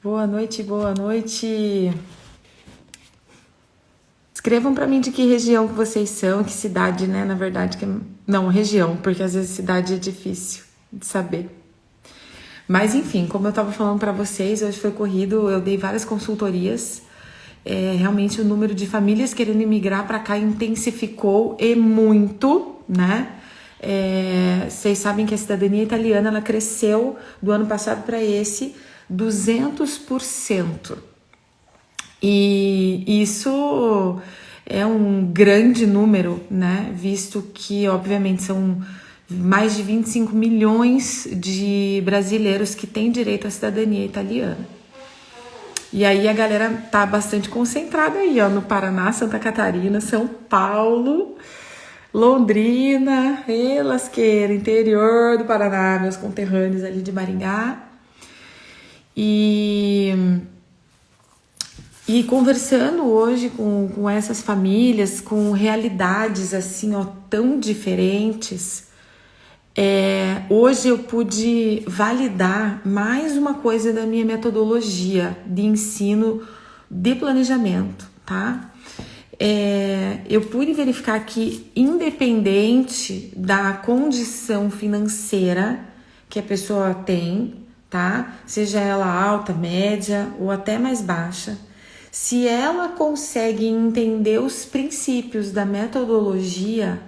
Boa noite, boa noite. Escrevam pra mim de que região que vocês são, que cidade, né? Na verdade, não, região, porque às vezes cidade é difícil de saber. Mas enfim, como eu tava falando pra vocês, hoje foi corrido, eu dei várias consultorias. Realmente o número de famílias querendo emigrar pra cá intensificou e muito, né? Vocês sabem que a cidadania italiana ela cresceu do ano passado para esse 200%. E isso é um grande número, né? Visto que, obviamente, são mais de 25 milhões de brasileiros que têm direito à cidadania italiana. E aí a galera tá bastante concentrada aí, ó, no Paraná, Santa Catarina, São Paulo, Londrina, e lasqueira, interior do Paraná, meus conterrâneos ali de Maringá. E conversando hoje com essas famílias, com realidades assim, ó, tão diferentes, hoje eu pude validar mais uma coisa da minha metodologia de ensino de planejamento, tá? Eu pude verificar que, independente da condição financeira que a pessoa tem, tá? Seja ela alta, média ou até mais baixa, se ela consegue entender os princípios da metodologia,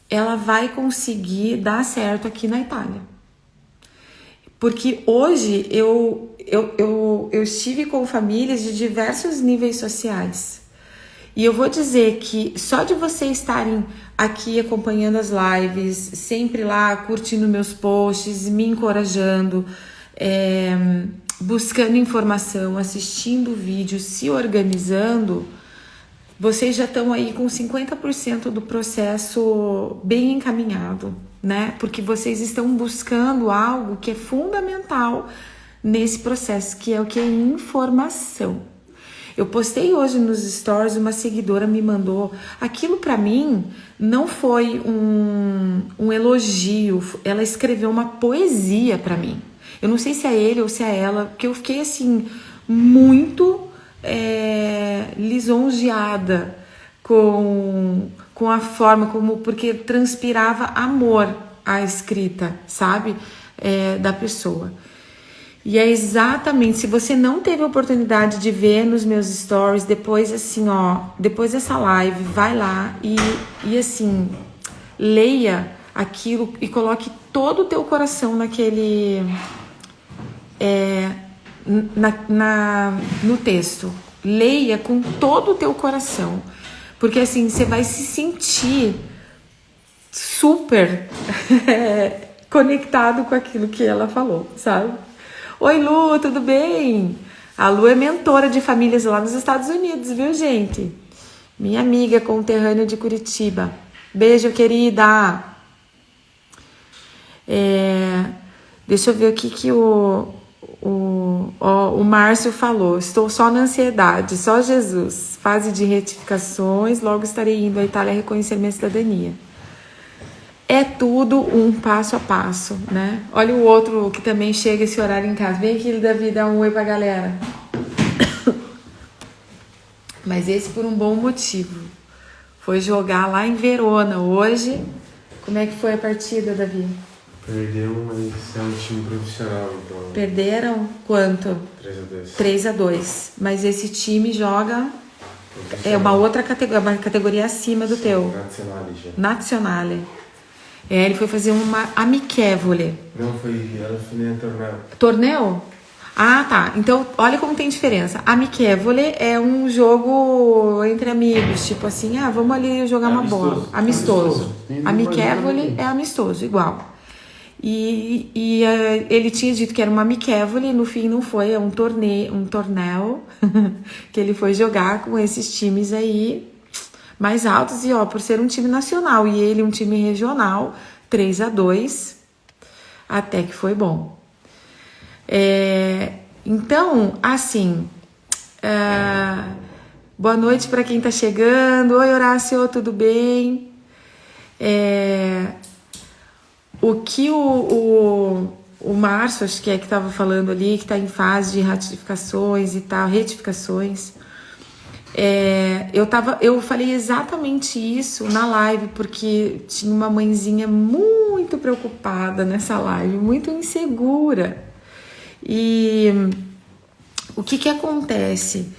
ela vai conseguir dar certo aqui na Itália. Porque hoje eu estive com famílias de diversos níveis sociais. E eu vou dizer que só de vocês estarem aqui acompanhando as lives, sempre lá curtindo meus posts, me encorajando, buscando informação, assistindo vídeos, se organizando, vocês já estão aí com 50% do processo bem encaminhado, né? Porque vocês estão buscando algo que é fundamental nesse processo, que é o que é informação. Eu postei hoje nos stories, uma seguidora me mandou. Aquilo pra mim não foi um elogio, ela escreveu uma poesia pra mim. Eu não sei se é ele ou se é ela, porque eu fiquei assim, muito lisonjeada com a forma como, porque transpirava amor a escrita, sabe? Da pessoa. E é exatamente, se você não teve a oportunidade de ver nos meus stories, depois assim, ó, depois dessa live, vai lá e assim, leia aquilo e coloque todo o teu coração naquele, no texto. Leia com todo o teu coração, porque assim, você vai se sentir super conectado com aquilo que ela falou, sabe? Oi, Lu, tudo bem? A Lu é mentora de famílias lá nos Estados Unidos, viu, gente? Minha amiga conterrânea de Curitiba. Beijo, querida. Deixa eu ver o que o Márcio falou. Estou só na ansiedade, só Jesus. Fase de retificações, logo estarei indo à Itália reconhecer minha cidadania. É tudo um passo a passo, né? Olha o outro que também chega esse horário em casa. Vem aqui, Davi, dar um oi pra galera. Mas esse por um bom motivo. Foi jogar lá em Verona hoje. Como é que foi a partida, Davi? Perdeu, mas é um time profissional, então... Perderam quanto? 3-2. 3-2. Mas esse time joga... É uma outra categoria, uma categoria acima do teu. Nazionale já. Nazionale. Ele foi fazer uma amichevole. Não, ela foi nem torneio. Torneio? Ah, tá. Então, olha como tem diferença. Amichevole é um jogo entre amigos, tipo assim, vamos ali jogar uma bola. Amistoso. Amichevole é amistoso, igual. E ele tinha dito que era uma amichevole, no fim não foi, é um torneio que ele foi jogar com esses times aí mais altos, e ó, por ser um time nacional e ele um time regional, 3-2, até que foi bom. Então, assim, boa noite para quem tá chegando. Oi, Horácio, tudo bem? O que o o Márcio, acho que estava falando ali, que está em fase de ratificações e tal, retificações. Eu falei exatamente isso na live, porque tinha uma mãezinha muito preocupada nessa live, muito insegura. E o que acontece?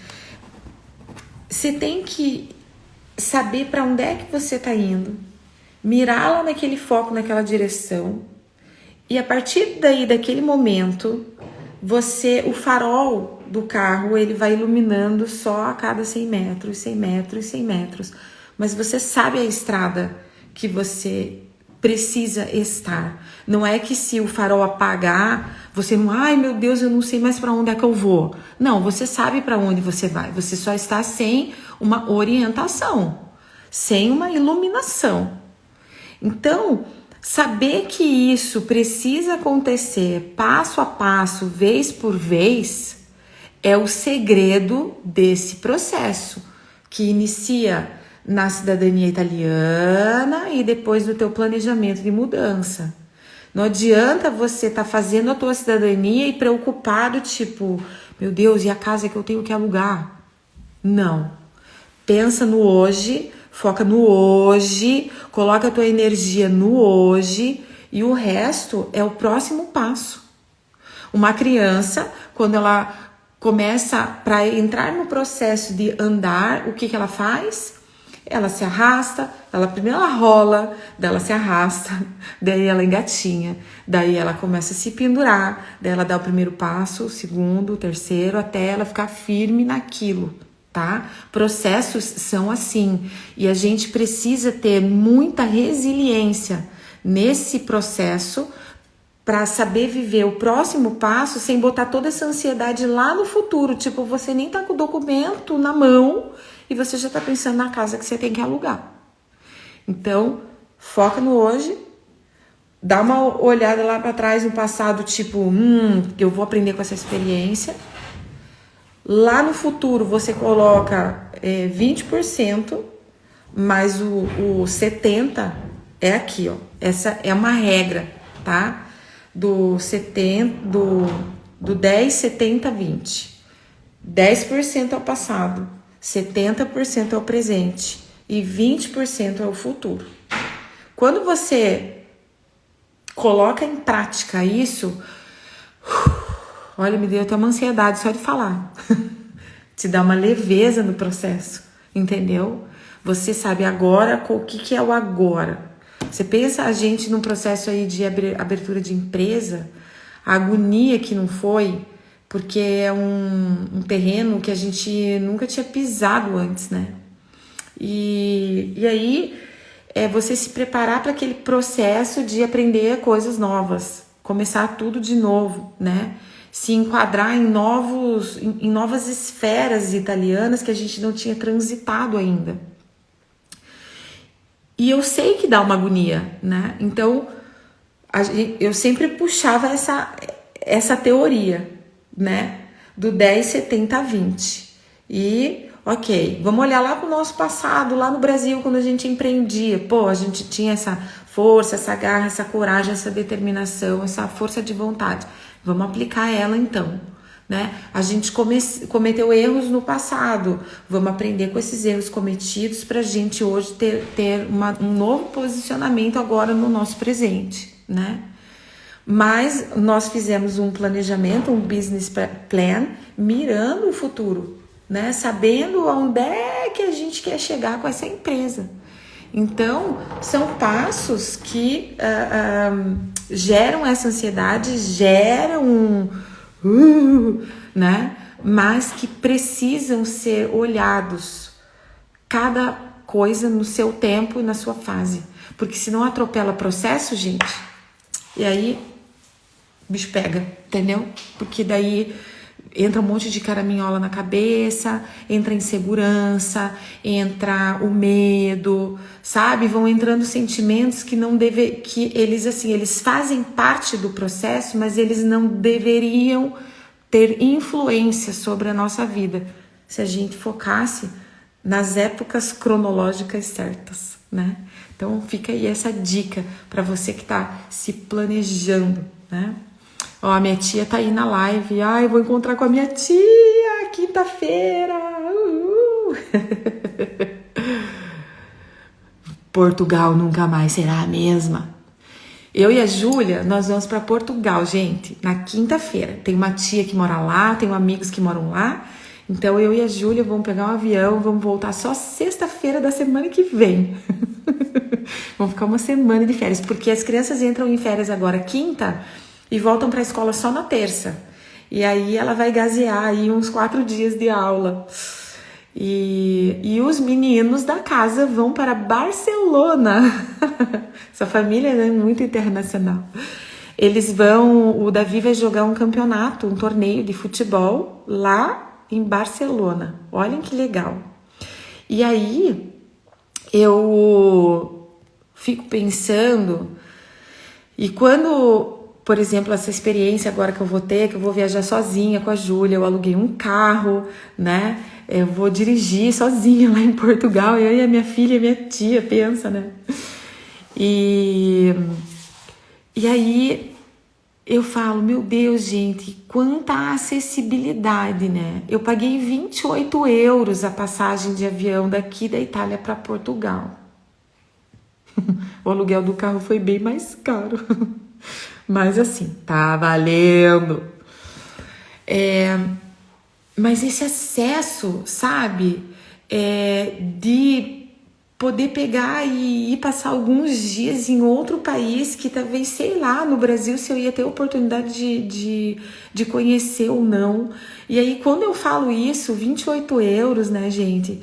Você tem que saber para onde é que você está indo, mirar lá naquele foco, naquela direção, e a partir daí, daquele momento, o farol do carro, ele vai iluminando só a cada 100 metros, 100 metros, 100 metros. Mas você sabe a estrada que você precisa estar. Não é que se o farol apagar, você não, ai meu Deus, eu não sei mais para onde é que eu vou. Não, você sabe para onde você vai. Você só está sem uma orientação, sem uma iluminação. Então, saber que isso precisa acontecer passo a passo, vez por vez, é o segredo desse processo, que inicia na cidadania italiana e depois do teu planejamento de mudança. Não adianta você estar fazendo a tua cidadania e preocupado, tipo, meu Deus, e a casa que eu tenho que alugar? Não. Pensa no hoje, foca no hoje, coloca a tua energia no hoje e o resto é o próximo passo. Uma criança, quando ela começa para entrar no processo de andar, o que ela faz? Ela se arrasta, primeiro ela rola, daí ela se arrasta, daí ela engatinha, daí ela começa a se pendurar, daí ela dá o primeiro passo, o segundo, o terceiro, até ela ficar firme naquilo, tá? Processos são assim, e a gente precisa ter muita resiliência nesse processo para saber viver o próximo passo sem botar toda essa ansiedade lá no futuro, tipo, você nem tá com o documento na mão e você já tá pensando na casa que você tem que alugar. Então, foca no hoje, dá uma olhada lá para trás no passado, tipo, eu vou aprender com essa experiência. Lá no futuro você coloca 20%, mas o 70% é aqui, ó. Essa é uma regra, tá? Do 10, 70, 20. 10% é o passado, 70% é o presente e 20% é o futuro. Quando você coloca em prática isso, olha, me deu até uma ansiedade só de falar. Te dá uma leveza no processo, entendeu? Você sabe agora o que é o agora. Você pensa a gente num processo aí de abertura de empresa, a agonia que não foi, porque é um terreno que a gente nunca tinha pisado antes, né? E aí é você se preparar para aquele processo de aprender coisas novas, começar tudo de novo, né? Se enquadrar em novas esferas italianas que a gente não tinha transitado ainda. E eu sei que dá uma agonia, né? Então, eu sempre puxava essa teoria, né? Do 10, 70, 20. E, ok, vamos olhar lá pro nosso passado, lá no Brasil, quando a gente empreendia. Pô, a gente tinha essa força, essa garra, essa coragem, essa determinação, essa força de vontade. Vamos aplicar ela então, né? A gente cometeu erros no passado, vamos aprender com esses erros cometidos para a gente hoje ter um novo posicionamento agora no nosso presente, né? Mas nós fizemos um planejamento, um business plan, mirando o futuro, né? Sabendo onde é que a gente quer chegar com essa empresa. Então, são passos que geram essa ansiedade, geram né? Mas que precisam ser olhados, cada coisa no seu tempo e na sua fase. Porque senão atropela o processo, gente, e aí o bicho pega, entendeu? Porque daí entra um monte de caraminhola na cabeça, entra insegurança, entra o medo, sabe? Vão entrando sentimentos que eles fazem parte do processo, mas eles não deveriam ter influência sobre a nossa vida se a gente focasse nas épocas cronológicas certas, né? Então fica aí essa dica para você que está se planejando, né? Ó, a minha tia tá aí na live. Ai, eu vou encontrar com a minha tia quinta-feira. Portugal nunca mais será a mesma. Eu e a Júlia, nós vamos para Portugal, gente, na quinta-feira. Tem uma tia que mora lá, tenho amigos que moram lá. Então eu e a Júlia vamos pegar um avião, vamos voltar só sexta-feira da semana que vem. Vamos ficar uma semana de férias, porque as crianças entram em férias agora quinta e voltam para a escola só na terça. E aí ela vai gazear aí uns 4 dias de aula. E os meninos da casa vão para Barcelona. Essa família é muito internacional. Eles vão, o Davi vai jogar um campeonato, um torneio de futebol lá em Barcelona. Olhem que legal. E aí eu fico pensando, e quando, por exemplo, essa experiência agora que eu vou ter, que eu vou viajar sozinha com a Júlia, eu aluguei um carro, né? Eu vou dirigir sozinha lá em Portugal, eu e a minha filha e a minha tia, pensa, né? E aí eu falo, meu Deus, gente, quanta acessibilidade, né? Eu paguei 28 euros a passagem de avião daqui da Itália para Portugal. O aluguel do carro foi bem mais caro. Mas assim, tá valendo. Mas esse acesso, sabe? De poder pegar e ir passar alguns dias em outro país que talvez, sei lá, no Brasil se eu ia ter oportunidade de conhecer ou não. E aí, quando eu falo isso, 28 euros, né, gente?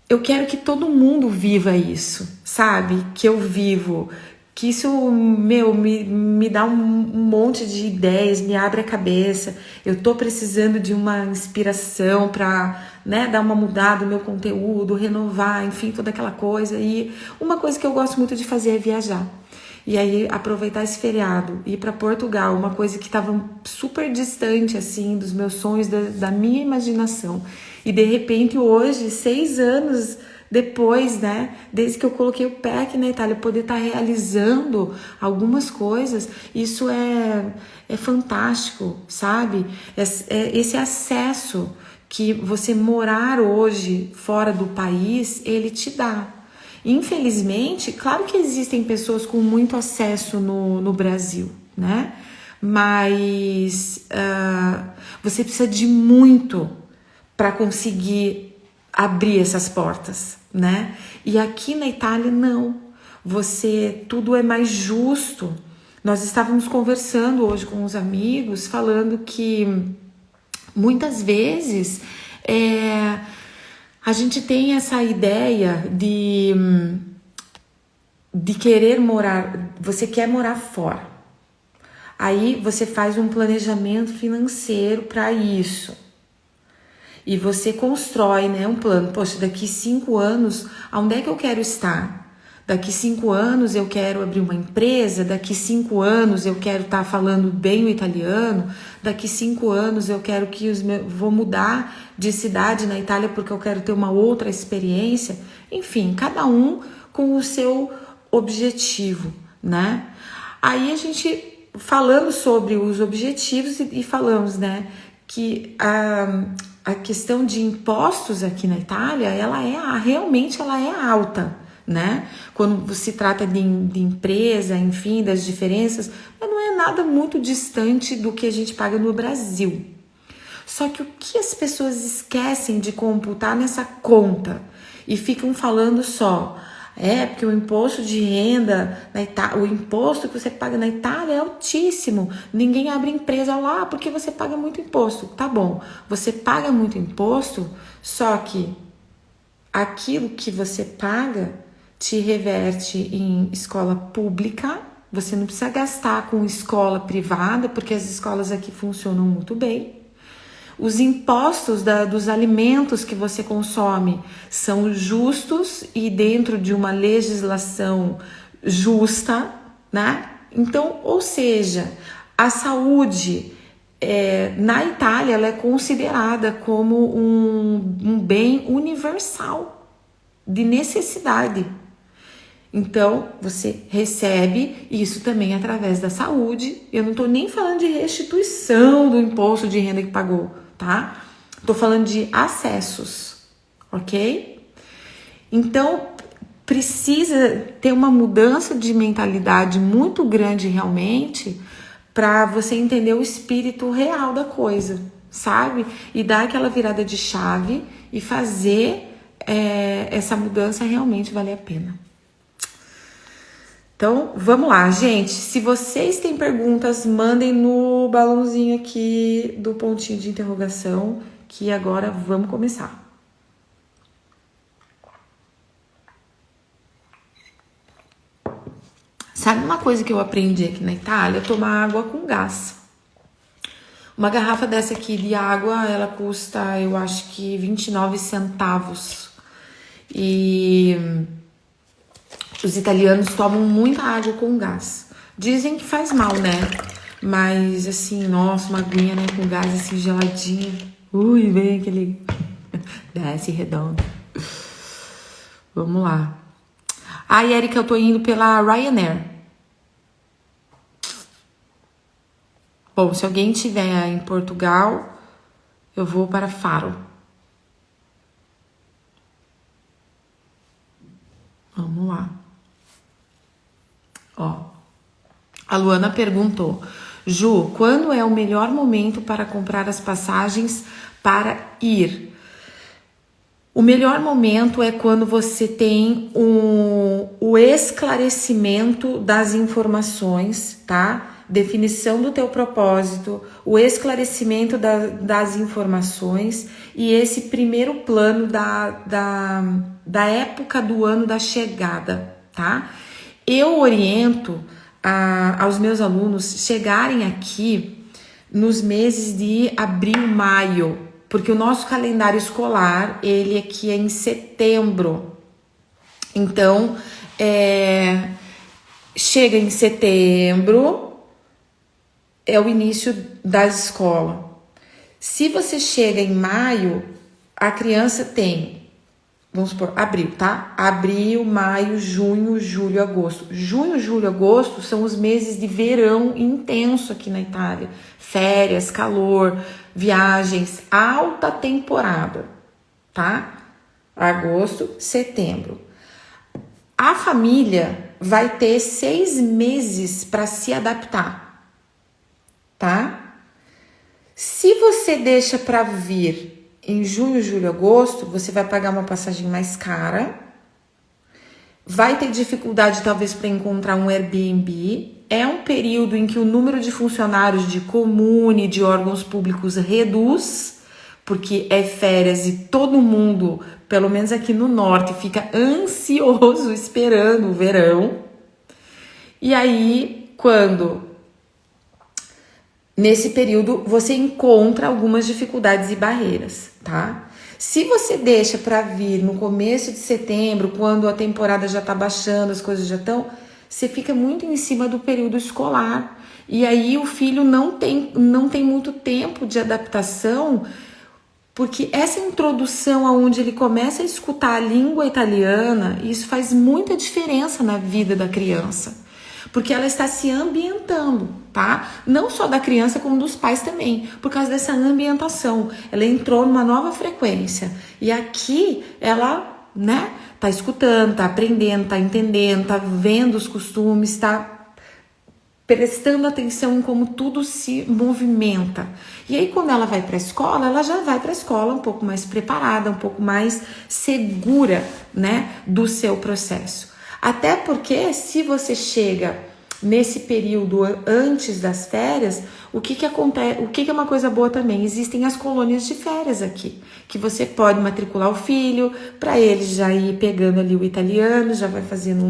Eu quero que todo mundo viva isso, sabe? Que eu vivo. Que isso, me dá um monte de ideias, me abre a cabeça. Eu tô precisando de uma inspiração para, né, dar uma mudada no meu conteúdo, renovar, enfim, toda aquela coisa. E uma coisa que eu gosto muito de fazer é viajar. E aí, aproveitar esse feriado, ir para Portugal, uma coisa que estava super distante, assim, dos meus sonhos, da minha imaginação. E, de repente, hoje, 6 anos depois, né, desde que eu coloquei o pé aqui na Itália, poder estar realizando algumas coisas, isso é fantástico, sabe? Esse acesso que você morar hoje fora do país, ele te dá. Infelizmente, claro que existem pessoas com muito acesso no Brasil, né? Mas você precisa de muito para conseguir abrir essas portas, né? E aqui na Itália não. Tudo é mais justo. Nós estávamos conversando hoje com uns amigos, falando que muitas vezes a gente tem essa ideia de querer morar, você quer morar fora. Aí você faz um planejamento financeiro para isso. E você constrói, né, um plano. Poxa, daqui 5 anos, aonde é que eu quero estar? Daqui 5 anos eu quero abrir uma empresa, daqui 5 anos eu quero estar falando bem o italiano, daqui 5 anos eu quero que vou mudar de cidade na Itália porque eu quero ter uma outra experiência. Enfim, cada um com o seu objetivo, né? Aí a gente, falando sobre os objetivos e falamos, né, que a questão de impostos aqui na Itália, realmente ela é alta, né? Quando se trata de empresa, enfim, das diferenças, mas não é nada muito distante do que a gente paga no Brasil. Só que o que as pessoas esquecem de computar nessa conta e ficam falando só, porque o imposto de renda na Itália, o imposto que você paga na Itália é altíssimo. Ninguém abre empresa lá porque você paga muito imposto. Tá bom, você paga muito imposto, só que aquilo que você paga te reverte em escola pública. Você não precisa gastar com escola privada, porque as escolas aqui funcionam muito bem. Os impostos dos alimentos que você consome são justos e dentro de uma legislação justa, né? Então, ou seja, a saúde na Itália ela é considerada como um bem universal, de necessidade. Então, você recebe isso também através da saúde. Eu não tô nem falando de restituição do imposto de renda que pagou, tá? Tô falando de acessos, ok? Então, precisa ter uma mudança de mentalidade muito grande realmente para você entender o espírito real da coisa, sabe? E dar aquela virada de chave e fazer essa mudança realmente valer a pena. Então, vamos lá, gente. Se vocês têm perguntas, mandem no balãozinho aqui do pontinho de interrogação, que agora vamos começar. Sabe uma coisa que eu aprendi aqui na Itália? Tomar água com gás. Uma garrafa dessa aqui de água, ela custa, eu acho que 29 centavos. E os italianos tomam muita água com gás. Dizem que faz mal, né? Mas assim, nossa, uma aguinha, né, com gás assim, geladinha. Ui, vem aquele... Desce redondo. Vamos lá. Ai, Erika, eu tô indo pela Ryanair. Bom, se alguém tiver em Portugal, eu vou para Faro. Vamos lá. Ó, a Luana perguntou: Ju, quando é o melhor momento para comprar as passagens para ir? O melhor momento é quando você tem o esclarecimento das informações, tá? Definição do teu propósito, o esclarecimento das informações e esse primeiro plano da época do ano da chegada, tá? Eu oriento aos meus alunos chegarem aqui nos meses de abril, maio, porque o nosso calendário escolar, ele aqui é em setembro. Então, chega em setembro, é o início da escola. Se você chega em maio, a criança tem, vamos supor, abril, tá? Abril, maio, junho, julho, agosto. Junho, julho, agosto são os meses de verão intenso aqui na Itália. Férias, calor, viagens, alta temporada, tá? Agosto, setembro. A família vai ter 6 meses para se adaptar, tá? Se você deixa para vir em junho, julho, agosto, você vai pagar uma passagem mais cara, vai ter dificuldade talvez para encontrar um Airbnb. É um período em que o número de funcionários de comune, de órgãos públicos reduz, porque é férias e todo mundo, pelo menos aqui no norte, fica ansioso esperando o verão. E aí, nesse período, você encontra algumas dificuldades e barreiras, tá? Se você deixa para vir no começo de setembro, quando a temporada já tá baixando, as coisas já estão, você fica muito em cima do período escolar. E aí o filho não tem muito tempo de adaptação, porque essa introdução aonde ele começa a escutar a língua italiana, isso faz muita diferença na vida da criança. Porque ela está se ambientando, tá? Não só da criança, como dos pais também, por causa dessa ambientação. Ela entrou numa nova frequência. E aqui ela, né, tá escutando, tá aprendendo, tá entendendo, tá vendo os costumes, tá prestando atenção em como tudo se movimenta. E aí, quando ela vai para a escola, ela já vai para a escola um pouco mais preparada, um pouco mais segura, né, do seu processo. Até porque, se você chega nesse período antes das férias, o que acontece? O que é uma coisa boa também? Existem as colônias de férias aqui, que você pode matricular o filho, para ele já ir pegando ali o italiano, já vai fazendo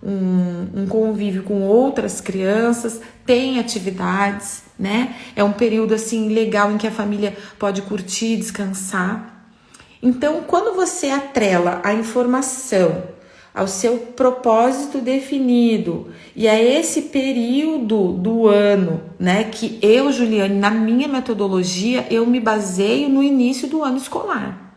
um convívio com outras crianças, tem atividades, né? É um período assim legal em que a família pode curtir, descansar. Então, quando você atrela a informação ao seu propósito definido e a esse período do ano, né, que eu, Juliane, na minha metodologia, eu me baseio no início do ano escolar,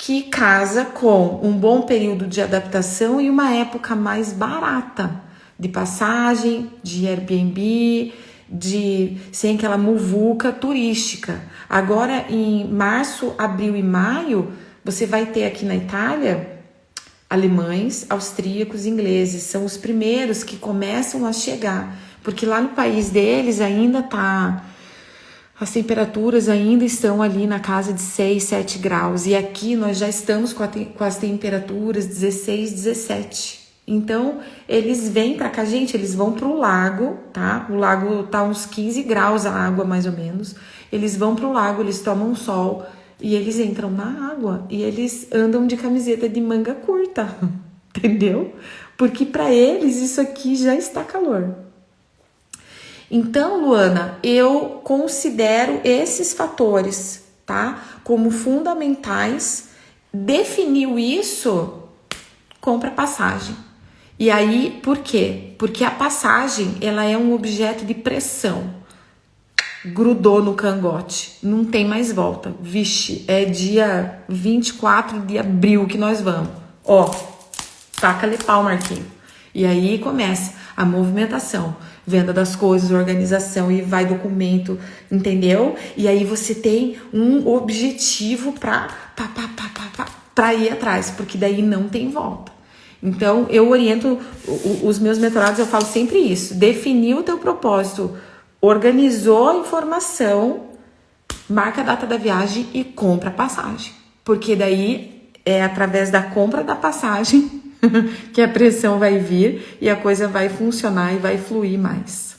que casa com um bom período de adaptação e uma época mais barata de passagem, de Airbnb, sem aquela muvuca turística. Agora, em março, abril e maio, você vai ter aqui na Itália alemães, austríacos, ingleses. São os primeiros que começam a chegar, porque lá no país deles ainda tá... As temperaturas ainda estão ali na casa de 6, 7 graus. E aqui nós já estamos com as temperaturas 16, 17. Então, eles vêm pra cá, gente, eles vão pro lago, tá? O lago tá uns 15 graus a água, mais ou menos. Eles vão pro lago, eles tomam sol e eles entram na água. E eles andam de camiseta de manga curta, entendeu? Porque pra eles isso aqui já está calor. Então, Luana, eu considero esses fatores, tá? Como fundamentais. Definiu isso, compra passagem. E aí, por quê? Porque a passagem, ela é um objeto de pressão. Grudou no cangote, não tem mais volta. Vixe, é dia 24 de abril que nós vamos. Ó, taca-lhe pau, Marquinhos. E aí começa a movimentação, venda das coisas, organização, e vai documento, entendeu? E aí você tem um objetivo pra ir atrás, porque daí não tem volta. Então, eu oriento os meus mentorados, eu falo sempre isso. Definiu o teu propósito, organizou a informação, marca a data da viagem e compra a passagem. Porque daí é através da compra da passagem que a pressão vai vir e a coisa vai funcionar e vai fluir mais.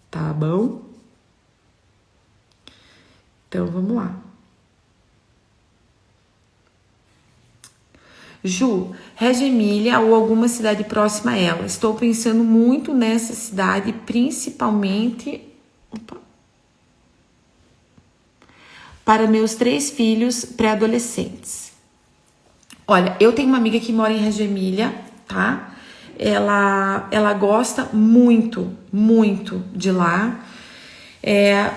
Tá bom? Então, vamos lá. Ju, Reggio Emília ou alguma cidade próxima a ela. Estou pensando muito nessa cidade, principalmente para meus 3 filhos pré-adolescentes. Olha, eu tenho uma amiga que mora em Reggio Emília, tá? Ela gosta muito, muito de lá.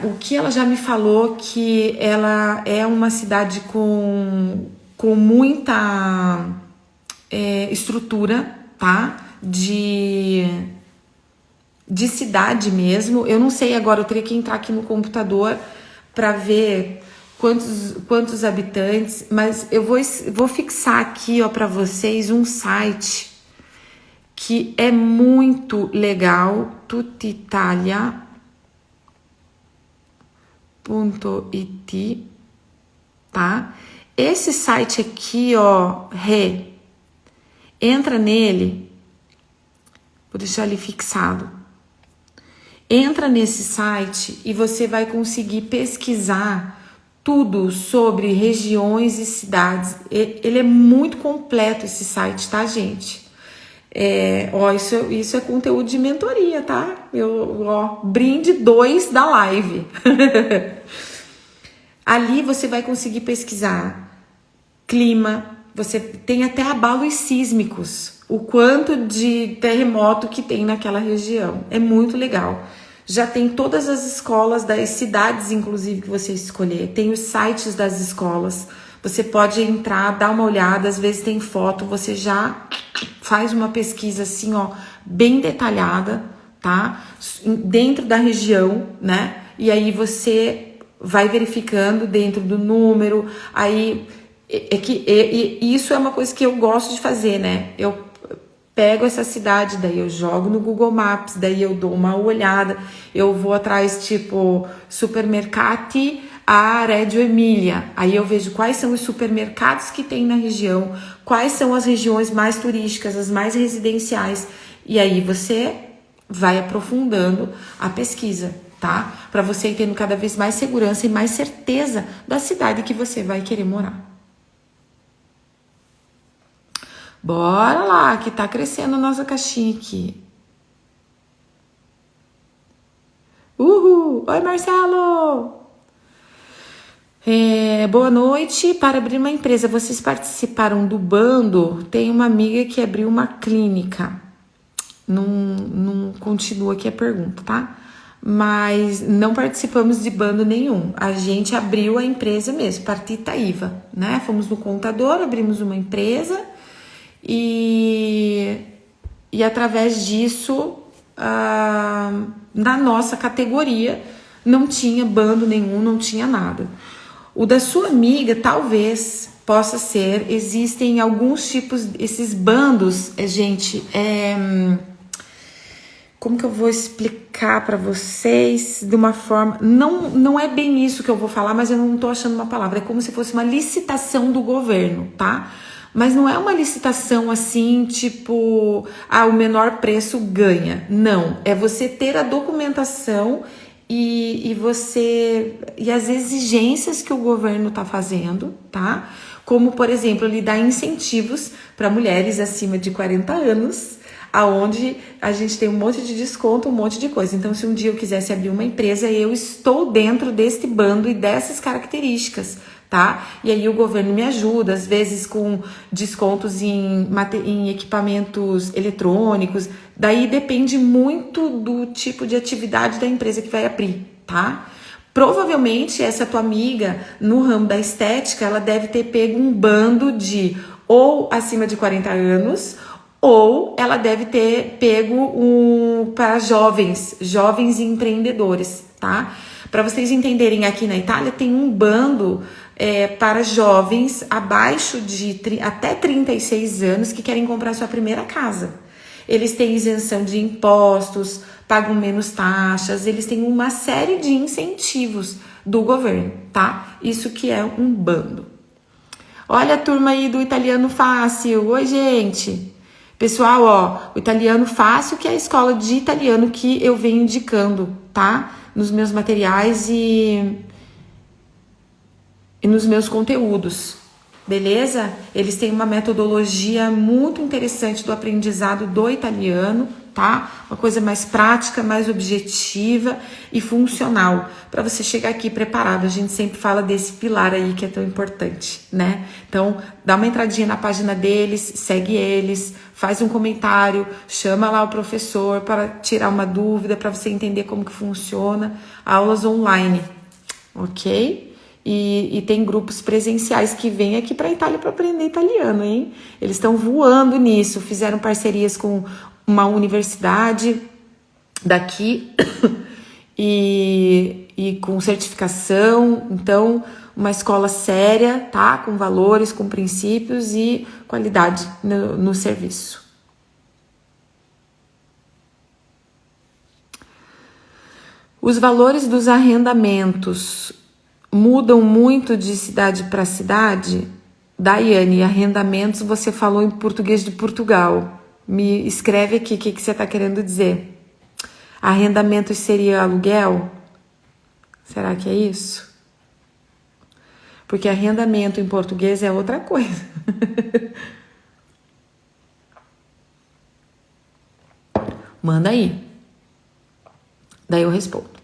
O que ela já me falou que ela é uma cidade com muita estrutura, tá? De cidade mesmo. Eu não sei agora, eu teria que entrar aqui no computador para ver quantos habitantes, mas eu vou fixar aqui, ó, para vocês um site que é muito legal, tutitalia.it, tá? Esse site aqui, ó, entra nele, vou deixar ele fixado. Entra nesse site e você vai conseguir pesquisar tudo sobre regiões e cidades. Ele é muito completo, esse site, tá, gente? Isso é conteúdo de mentoria, tá? Brinde 2 da live. Ali você vai conseguir pesquisar clima, você tem até abalos sísmicos, o quanto de terremoto que tem naquela região. É muito legal. Já tem todas as escolas das cidades, inclusive, que você escolher. Tem os sites das escolas. Você pode entrar, dar uma olhada, às vezes tem foto, você já faz uma pesquisa assim, ó, bem detalhada, tá? Dentro da região, né? E aí você vai verificando dentro do número. Aí isso é uma coisa que eu gosto de fazer, né? Eu pego essa cidade, daí eu jogo no Google Maps, daí eu dou uma olhada, eu vou atrás, tipo, supermercati a Reggio Emília. Aí eu vejo quais são os supermercados que tem na região, quais são as regiões mais turísticas, as mais residenciais. E aí você vai aprofundando a pesquisa, tá? Para você ir tendo cada vez mais segurança e mais certeza da cidade que você vai querer morar. Bora lá, que tá crescendo a nossa caixinha aqui. Uhul! Oi, Marcelo! Boa noite. Para abrir uma empresa, vocês participaram do bando? Tem uma amiga que abriu uma clínica. Não continua aqui a pergunta, tá? mas não participamos de bando nenhum. A gente abriu a empresa mesmo, Partita IVA, né? Fomos no contador, abrimos uma empresa e através disso, na nossa categoria, não tinha bando nenhum, não tinha nada. O da sua amiga, talvez possa ser, existem alguns tipos, esses bandos, gente, como que eu vou explicar para vocês de uma forma, não é bem isso que eu vou falar, mas eu não tô achando uma palavra, é como se fosse uma licitação do governo, tá? Mas não é uma licitação assim, tipo, o menor preço ganha. Não, é você ter a documentação e as exigências que o governo está fazendo, tá? Como, por exemplo, ele dá incentivos para mulheres acima de 40 anos, aonde a gente tem um monte de desconto, um monte de coisa. Então, se um dia eu quisesse abrir uma empresa, eu estou dentro deste bando e dessas características, tá? E aí o governo me ajuda, às vezes com descontos em equipamentos eletrônicos. Daí depende muito do tipo de atividade da empresa que vai abrir, tá? Provavelmente essa tua amiga no ramo da estética, ela deve ter pego um bando de ou acima de 40 anos, ou ela deve ter pego para jovens empreendedores, tá? Para vocês entenderem, aqui na Itália tem um bando para jovens abaixo de até 36 anos que querem comprar sua primeira casa. Eles têm isenção de impostos, pagam menos taxas, eles têm uma série de incentivos do governo, tá? Isso que é um bando. Olha a turma aí do Italiano Fácil. Oi, gente! Pessoal, ó, o Italiano Fácil, que é a escola de italiano que eu venho indicando, tá? Nos meus materiais e nos meus conteúdos, beleza? Eles têm uma metodologia muito interessante do aprendizado do italiano, tá? Uma coisa mais prática, mais objetiva e funcional, para você chegar aqui preparado. A gente sempre fala desse pilar aí que é tão importante, né? Então, dá uma entradinha na página deles, segue eles, faz um comentário, chama lá o professor para tirar uma dúvida, para você entender como que funciona. Aulas online, ok? E tem grupos presenciais que vêm aqui para a Itália para aprender italiano, hein? Eles estão voando nisso, fizeram parcerias com uma universidade daqui e com certificação. Então, uma escola séria, tá? Com valores, com princípios e qualidade no serviço. Os valores dos arrendamentos mudam muito de cidade para cidade? Daiane, arrendamentos você falou em português de Portugal. Me escreve aqui o que você está querendo dizer. Arrendamentos seria aluguel? Será que é isso? Porque arrendamento em português é outra coisa. Manda aí. Daí eu respondo.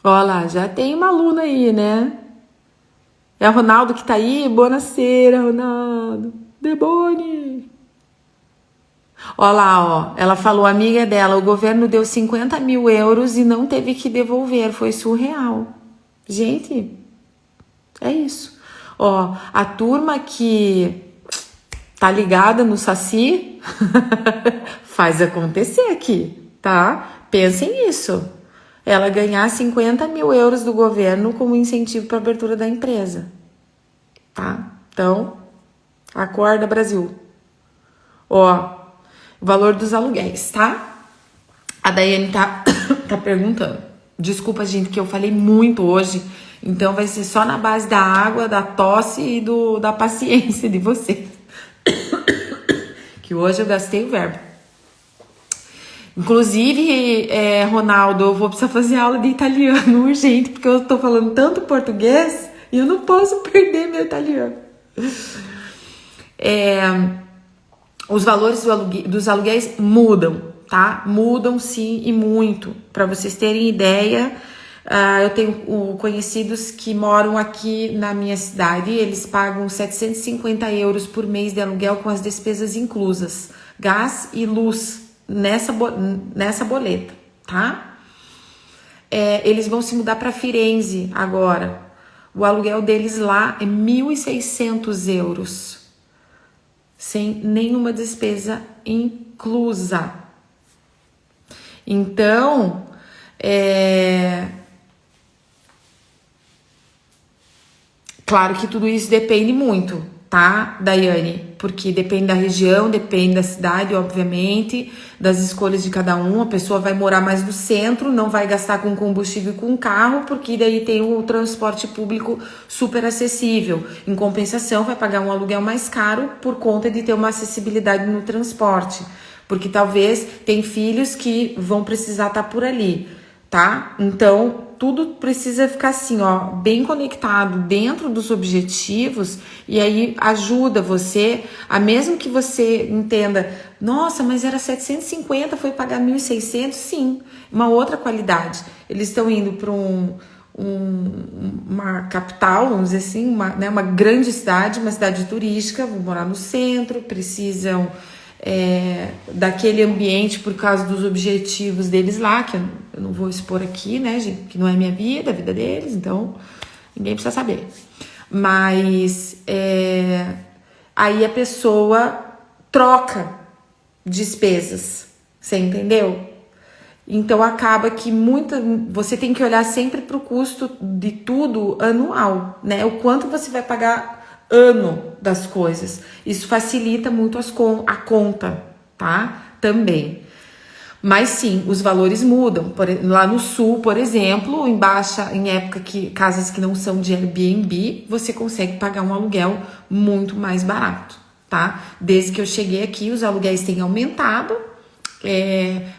Olha lá, já tem uma aluna aí, né? É o Ronaldo que tá aí? Buonasera, Ronaldo. Deboni. Olha lá, ó. Ela falou, amiga dela, o governo deu 50 mil euros e não teve que devolver. Foi surreal. Gente, é isso. Ó, a turma que tá ligada no Saci faz acontecer aqui, tá? Pensem nisso. Ela ganhar 50 mil euros do governo como incentivo para a abertura da empresa, tá? Então, acorda, Brasil. Ó, o valor dos aluguéis, tá? A Daiane tá perguntando. Desculpa, gente, que eu falei muito hoje, então vai ser só na base da água, da tosse e da paciência de vocês. Que hoje eu gastei o verbo. Inclusive, Ronaldo, eu vou precisar fazer aula de italiano urgente, porque eu tô falando tanto português e eu não posso perder meu italiano. Os valores dos aluguéis mudam, tá? Mudam sim e muito. Para vocês terem ideia, Eu tenho conhecidos que moram aqui na minha cidade, eles pagam 750 euros por mês de aluguel com as despesas inclusas, gás e luz nessa boleta, tá? Eles vão se mudar para Firenze agora. O aluguel deles lá é 1.600 euros, sem nenhuma despesa inclusa. Então, claro que tudo isso depende muito, tá, Daiane? Porque depende da região, depende da cidade, obviamente, das escolhas de cada um. A pessoa vai morar mais no centro, não vai gastar com combustível e com carro, porque daí tem o transporte público super acessível. Em compensação, vai pagar um aluguel mais caro por conta de ter uma acessibilidade no transporte. Porque talvez tem filhos que vão precisar estar por ali, tá? Então, tudo precisa ficar assim, ó, bem conectado dentro dos objetivos, e aí ajuda você a, mesmo que você entenda, nossa, mas era 750, foi pagar 1.600, sim, uma outra qualidade. Eles estão indo para uma capital, vamos dizer assim, uma grande cidade, uma cidade turística, vão morar no centro, precisam daquele ambiente por causa dos objetivos deles lá, que eu não vou expor aqui, né, gente, que não é minha vida, a vida deles, então ninguém precisa saber. Mas aí a pessoa troca despesas, você entendeu? Então acaba que você tem que olhar sempre para o custo de tudo anual, né? O quanto você vai pagar ano das coisas. Isso facilita muito a conta, tá? Também. Mas sim, os valores mudam. Lá no sul, por exemplo, em época que casas que não são de Airbnb, você consegue pagar um aluguel muito mais barato, tá? Desde que eu cheguei aqui, os aluguéis têm aumentado.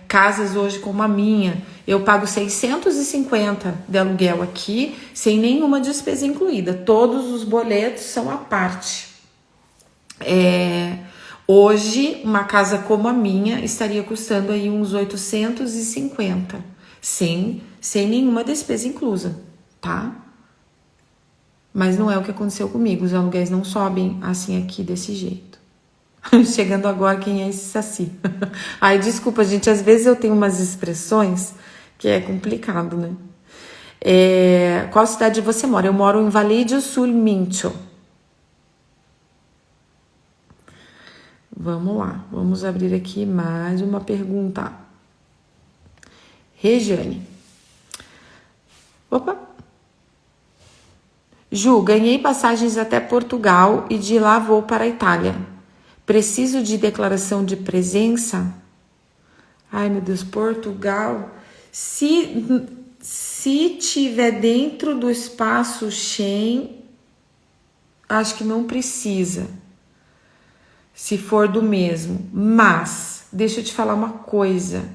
Casas hoje como a minha, eu pago 650 de aluguel aqui, sem nenhuma despesa incluída. Todos os boletos são à parte. Hoje, uma casa como a minha estaria custando aí uns 850, sem nenhuma despesa inclusa, tá? Mas não é o que aconteceu comigo. Os aluguéis não sobem assim aqui desse jeito. Chegando agora, quem é esse Saci? Ai, desculpa, gente, às vezes eu tenho umas expressões que é complicado, né? Qual cidade você mora? Eu moro em Valeggio sul Mincio. Vamos lá, vamos abrir aqui mais uma pergunta. Regiane. Opa! Ju, ganhei passagens até Portugal e de lá vou para a Itália. Preciso de declaração de presença? Ai, meu Deus, Portugal. Se tiver dentro do espaço Schengen, acho que não precisa. Se for do mesmo. Mas, deixa eu te falar uma coisa.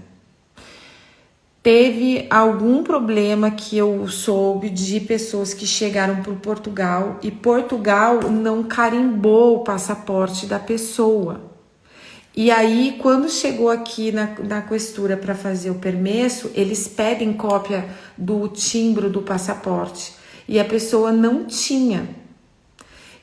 Teve algum problema que eu soube de pessoas que chegaram para Portugal e Portugal não carimbou o passaporte da pessoa. E aí, quando chegou aqui na questura para fazer o permesso, eles pedem cópia do timbro do passaporte. E a pessoa não tinha.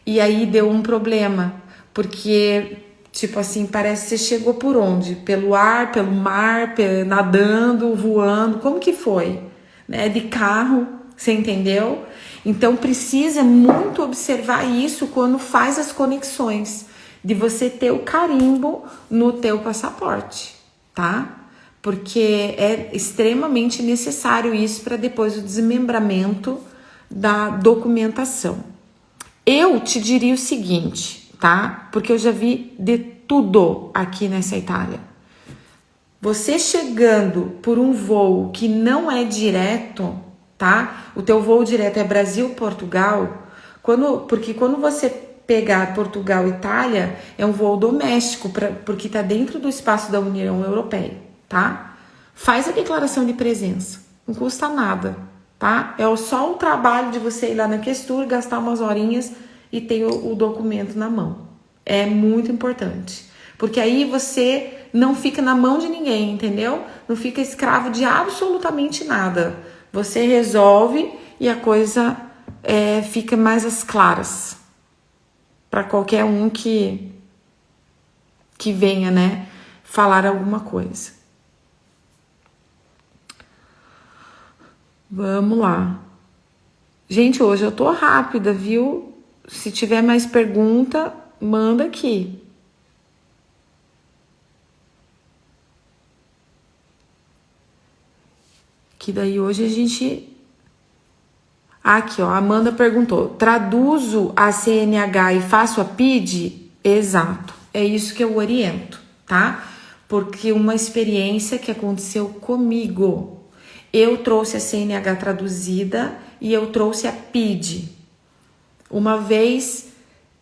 E aí deu um problema, porque, tipo assim, parece que você chegou por onde? Pelo ar, pelo mar, nadando, voando, como que foi? Né? De carro, você entendeu? Então precisa muito observar isso quando faz as conexões, de você ter o carimbo no teu passaporte, tá? Porque é extremamente necessário isso para depois o desmembramento da documentação. Eu te diria o seguinte, tá? Porque eu já vi de tudo aqui nessa Itália. Você chegando por um voo que não é direto, tá? O teu voo direto é Brasil-Portugal, porque quando você pegar Portugal e Itália, é um voo doméstico, porque está dentro do espaço da União Europeia, tá? Faz a declaração de presença, não custa nada, tá? É só o trabalho de você ir lá na questura, gastar umas horinhas e ter o documento na mão. É muito importante, porque aí você não fica na mão de ninguém, entendeu? Não fica escravo de absolutamente nada. você resolve e a coisa fica mais às claras para qualquer um que venha, né, falar alguma coisa. Vamos lá. Gente, hoje eu tô rápida, viu? Se tiver mais pergunta, manda aqui. Que daí hoje a gente... Aqui, ó, a Amanda perguntou, traduzo a CNH e faço a PID? Exato, é isso que eu oriento, tá? Porque uma experiência que aconteceu comigo, eu trouxe a CNH traduzida e eu trouxe a PID. Uma vez,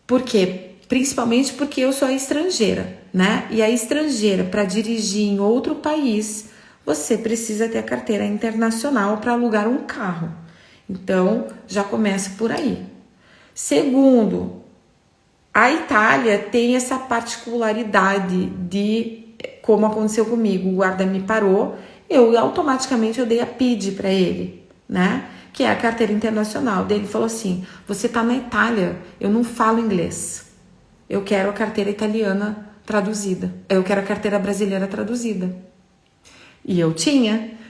por quê? Principalmente porque eu sou estrangeira, né? E a estrangeira, para dirigir em outro país, você precisa ter a carteira internacional para alugar um carro. Então, já começa por aí. Segundo, a Itália tem essa particularidade de, como aconteceu comigo, o guarda me parou, automaticamente eu dei a PID para ele, né? Que é a carteira internacional. Daí ele falou assim, você tá na Itália, eu não falo inglês. Eu quero a carteira italiana traduzida. Eu quero a carteira brasileira traduzida. E eu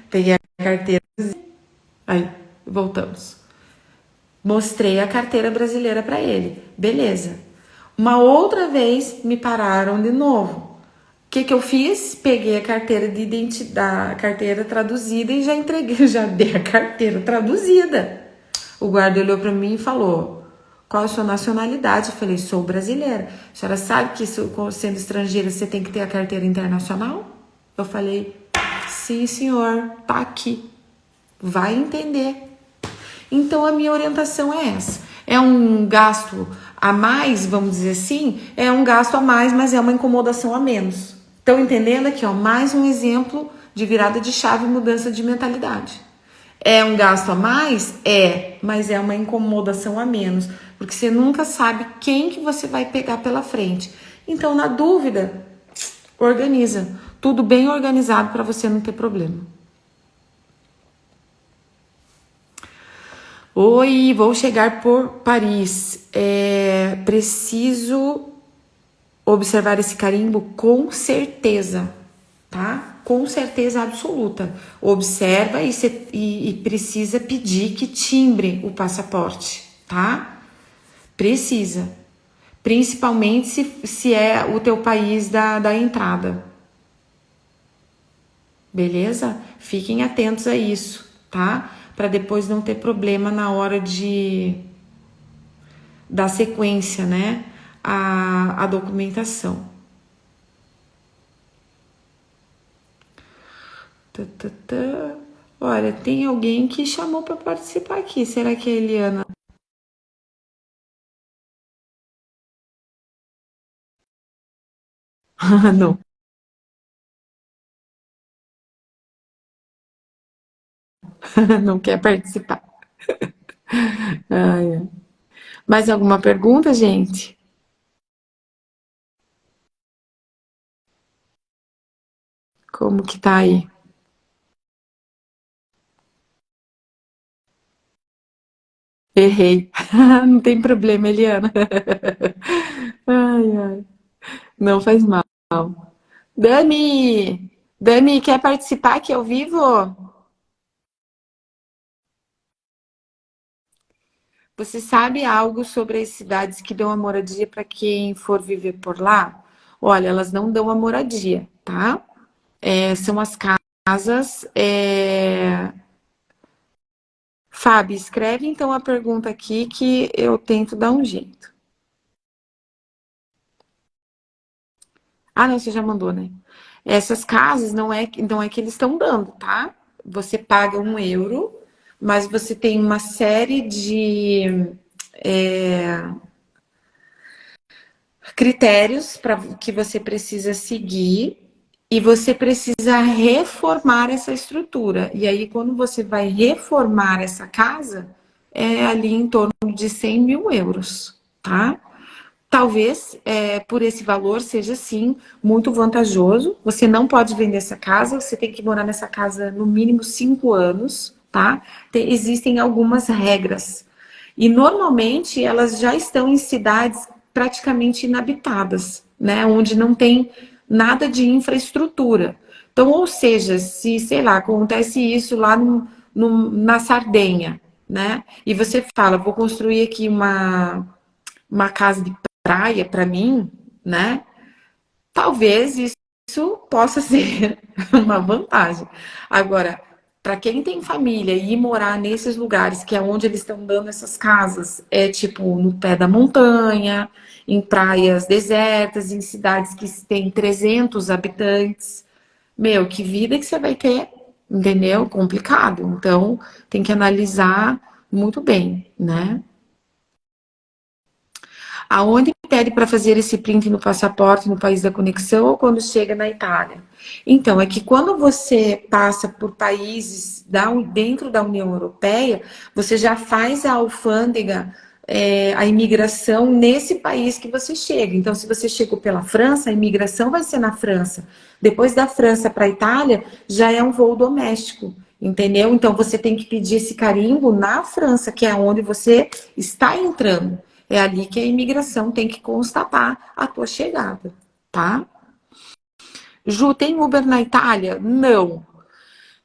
peguei a carteira. Aí, voltamos. Mostrei a carteira brasileira para ele. Beleza. Uma outra vez me pararam de novo. O que eu fiz? Peguei a carteira de identidade, a carteira traduzida e já entreguei, já dei a carteira traduzida. O guarda olhou para mim e falou, qual é a sua nacionalidade? Eu falei, sou brasileira. A senhora sabe que sendo estrangeira você tem que ter a carteira internacional? Eu falei, sim senhor, tá aqui. Vai entender. Então a minha orientação é essa. É um gasto a mais, vamos dizer assim, é um gasto a mais, mas é uma incomodação a menos. Estão entendendo aqui, ó, mais um exemplo de virada de chave e mudança de mentalidade. É um gasto a mais? É, mas é uma incomodação a menos, porque você nunca sabe quem que você vai pegar pela frente. Então, na dúvida, organiza. Tudo bem organizado para você não ter problema. Oi, vou chegar por Paris. Preciso observar esse carimbo com certeza, tá? Com certeza absoluta. Observa e precisa pedir que timbre o passaporte, tá? Precisa. Principalmente se é o teu país da entrada. Beleza? Fiquem atentos a isso, tá? Para depois não ter problema na hora da sequência, né? A documentação. Olha, tem alguém que chamou para participar aqui. Será que é a Eliana? Não. Não quer participar. Ai, ai. Mais alguma pergunta, gente? Como que tá aí? Errei. Não tem problema, Eliana. Ai, ai. Não faz mal. Dani! Dani, quer participar aqui ao vivo? Você sabe algo sobre as cidades que dão a moradia para quem for viver por lá? Olha, elas não dão a moradia, tá? São as casas. Fábio, escreve então a pergunta aqui que eu tento dar um jeito. Ah, não, você já mandou, né? Essas casas não é que eles estão dando, tá? Você paga 1 euro, mas você tem uma série de critérios que você precisa seguir e você precisa reformar essa estrutura. E aí, quando você vai reformar essa casa, é ali em torno de 100 mil euros, tá? Talvez por esse valor seja sim muito vantajoso. Você não pode vender essa casa, você tem que morar nessa casa no mínimo 5 anos, tá? Existem algumas regras. E normalmente elas já estão em cidades praticamente inabitadas, né? Onde não tem nada de infraestrutura. Então, ou seja, se, sei lá, acontece isso lá na Sardenha, né? E você fala, vou construir aqui uma casa de praia para mim, né? Talvez isso possa ser uma vantagem. Agora, para quem tem família e ir morar nesses lugares, que é onde eles estão dando essas casas, é tipo no pé da montanha, em praias desertas, em cidades que têm 300 habitantes. Meu, que vida que você vai ter, entendeu? Complicado. Então, tem que analisar muito bem, né? Aonde pede para fazer esse print no passaporte no país da conexão ou quando chega na Itália? Então, é que quando você passa por países dentro da União Europeia, você já faz a alfândega, a imigração nesse país que você chega. Então, se você chegou pela França, a imigração vai ser na França. Depois da França para a Itália, já é um voo doméstico. Entendeu? Então você tem que pedir esse carimbo na França, que é onde você está entrando. É ali que a imigração tem que constatar a tua chegada, tá? Ju, tem Uber na Itália? Não.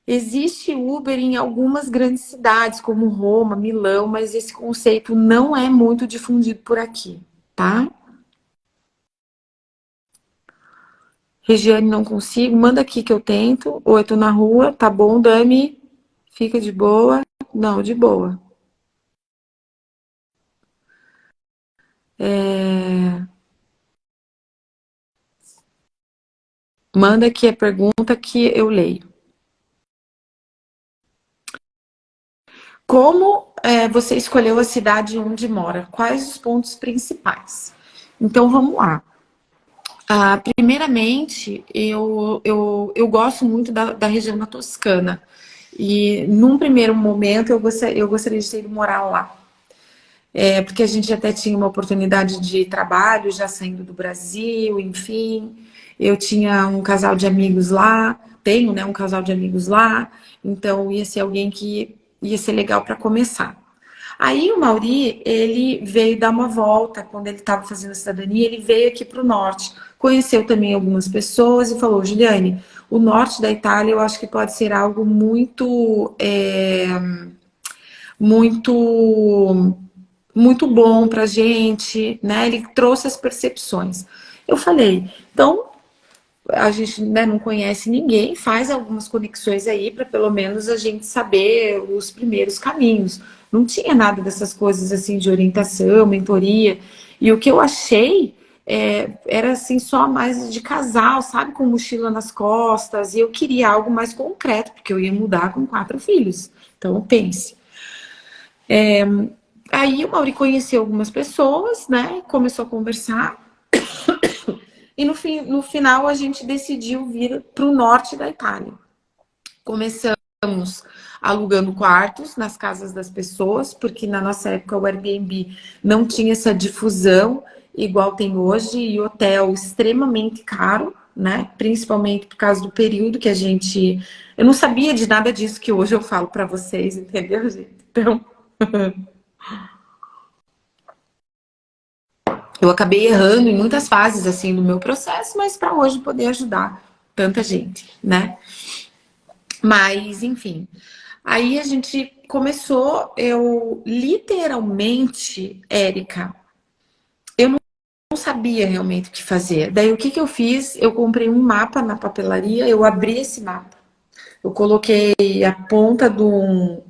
Existe Uber em algumas grandes cidades, como Roma, Milão, mas esse conceito não é muito difundido por aqui, tá? Regiane, não consigo. Manda aqui que eu tento. Oi, tô na rua. Tá bom, Dami? Fica de boa. Não, de boa. Manda aqui a pergunta que eu leio. Como você escolheu a cidade onde mora? Quais os pontos principais? Então vamos lá. Primeiramente, eu gosto muito da região da Toscana. E num primeiro momento eu gostaria de ter ido morar lá. Porque a gente até tinha uma oportunidade de trabalho, já saindo do Brasil, enfim. Eu tinha um casal de amigos lá, tenho, né, um casal de amigos lá, então ia ser alguém que ia ser legal para começar. Aí o Mauri, ele veio dar uma volta quando ele estava fazendo a cidadania, ele veio aqui para o norte, conheceu também algumas pessoas e falou: Juliane, o norte da Itália eu acho que pode ser algo muito muito bom pra gente, né? Ele trouxe as percepções. Eu falei, então a gente, né, não conhece ninguém, faz algumas conexões aí para pelo menos a gente saber os primeiros caminhos. Não tinha nada dessas coisas assim de orientação, mentoria. E o que eu achei era assim só mais de casal, sabe, com mochila nas costas. E eu queria algo mais concreto, porque eu ia mudar com 4 filhos. Então pense. Aí o Mauri conheceu algumas pessoas, né? Começou a conversar. E no final a gente decidiu vir para o norte da Itália. Começamos alugando quartos nas casas das pessoas, porque na nossa época o Airbnb não tinha essa difusão igual tem hoje, e hotel extremamente caro, né? Principalmente por causa do período que a gente. Eu não sabia de nada disso que hoje eu falo para vocês, entendeu, gente? Então. Eu acabei errando em muitas fases assim do meu processo, mas para hoje poder ajudar tanta gente, né? Mas, enfim. Aí a gente começou, eu literalmente, Érica, eu não sabia realmente o que fazer. Daí o que eu fiz? Eu comprei um mapa na papelaria, eu abri esse mapa. Eu coloquei a ponta do.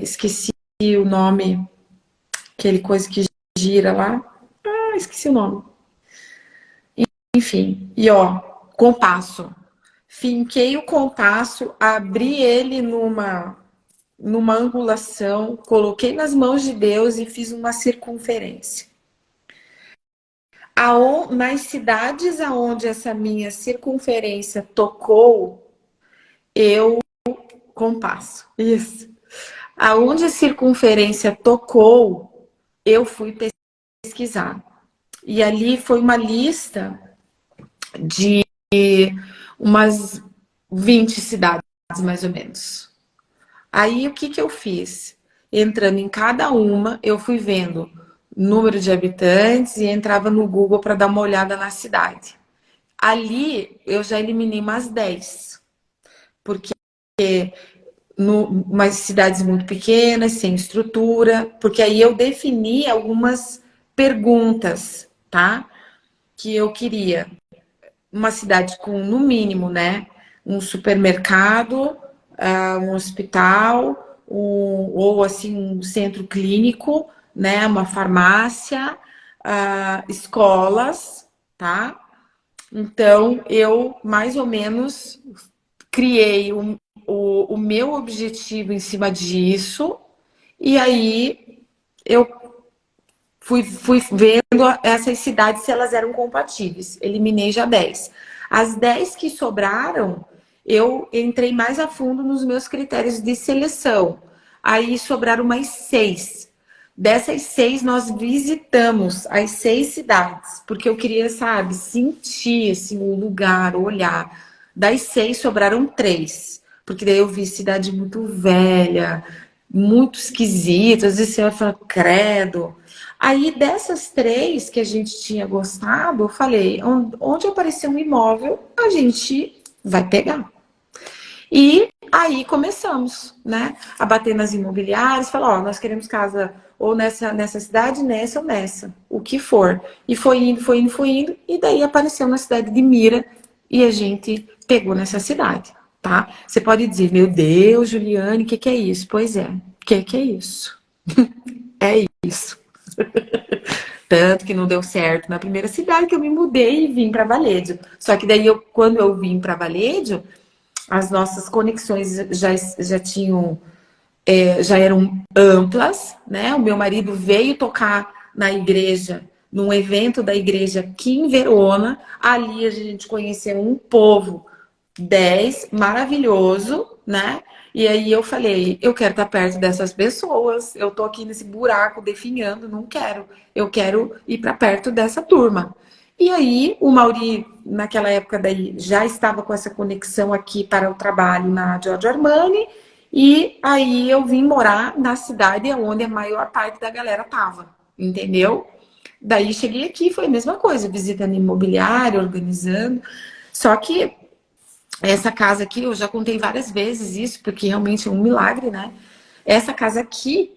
Esqueci o nome, aquele coisa que gira lá. Esqueci o nome. Enfim, e ó, compasso. Finquei o compasso, abri ele numa angulação, coloquei nas mãos de Deus e fiz uma circunferência. Nas cidades aonde essa minha circunferência tocou, eu compasso. Isso. Aonde a circunferência tocou, eu fui pesquisar. E ali foi uma lista de umas 20 cidades, mais ou menos. Aí o que que eu fiz? Entrando em cada uma, eu fui vendo número de habitantes e entrava no Google para dar uma olhada na cidade. Ali eu já eliminei umas 10, porque umas cidades muito pequenas, sem estrutura, porque aí eu defini algumas perguntas, tá? Que eu queria. Uma cidade com, no mínimo, né? Um supermercado, um hospital, ou assim, um centro clínico, né? Uma farmácia, escolas, tá? Então, eu mais ou menos criei o meu objetivo em cima disso, e aí eu fui vendo essas cidades se elas eram compatíveis. Eliminei já 10. As 10 que sobraram, eu entrei mais a fundo nos meus critérios de seleção. Aí sobraram mais 6. Dessas 6, nós visitamos as 6 cidades, porque eu queria, sabe, sentir assim, o lugar, olhar. Das 6, sobraram 3, porque daí eu vi cidade muito velha, muito esquisita. Às vezes você vai falar, credo. Aí dessas 3 que a gente tinha gostado, eu falei, onde aparecer um imóvel, a gente vai pegar. E aí começamos, né, a bater nas imobiliárias, falar, ó, nós queremos casa ou nessa cidade, nessa ou nessa, o que for. E foi indo, foi indo, foi indo, e daí apareceu na cidade de Mira e a gente pegou nessa cidade, tá? Você pode dizer, meu Deus, Juliane, o que é isso? Pois é, o que é isso? É isso. Tanto que não deu certo na primeira cidade que eu me mudei e vim para Valédio. Só que daí, quando eu vim para Valédio, as nossas conexões já tinham, já eram amplas, né? O meu marido veio tocar na igreja, num evento da igreja aqui em Verona. Ali a gente conheceu um povo 10 maravilhoso, né? E aí eu falei, eu quero estar perto dessas pessoas, eu tô aqui nesse buraco definhando, não quero. Eu quero ir para perto dessa turma. E aí o Mauri, naquela época daí, já estava com essa conexão aqui para o trabalho na Giorgio Armani, e aí eu vim morar na cidade onde a maior parte da galera tava, entendeu? Daí cheguei aqui, foi a mesma coisa, visitando imobiliário, organizando. Só que essa casa aqui, eu já contei várias vezes isso, porque realmente é um milagre, né? Essa casa aqui,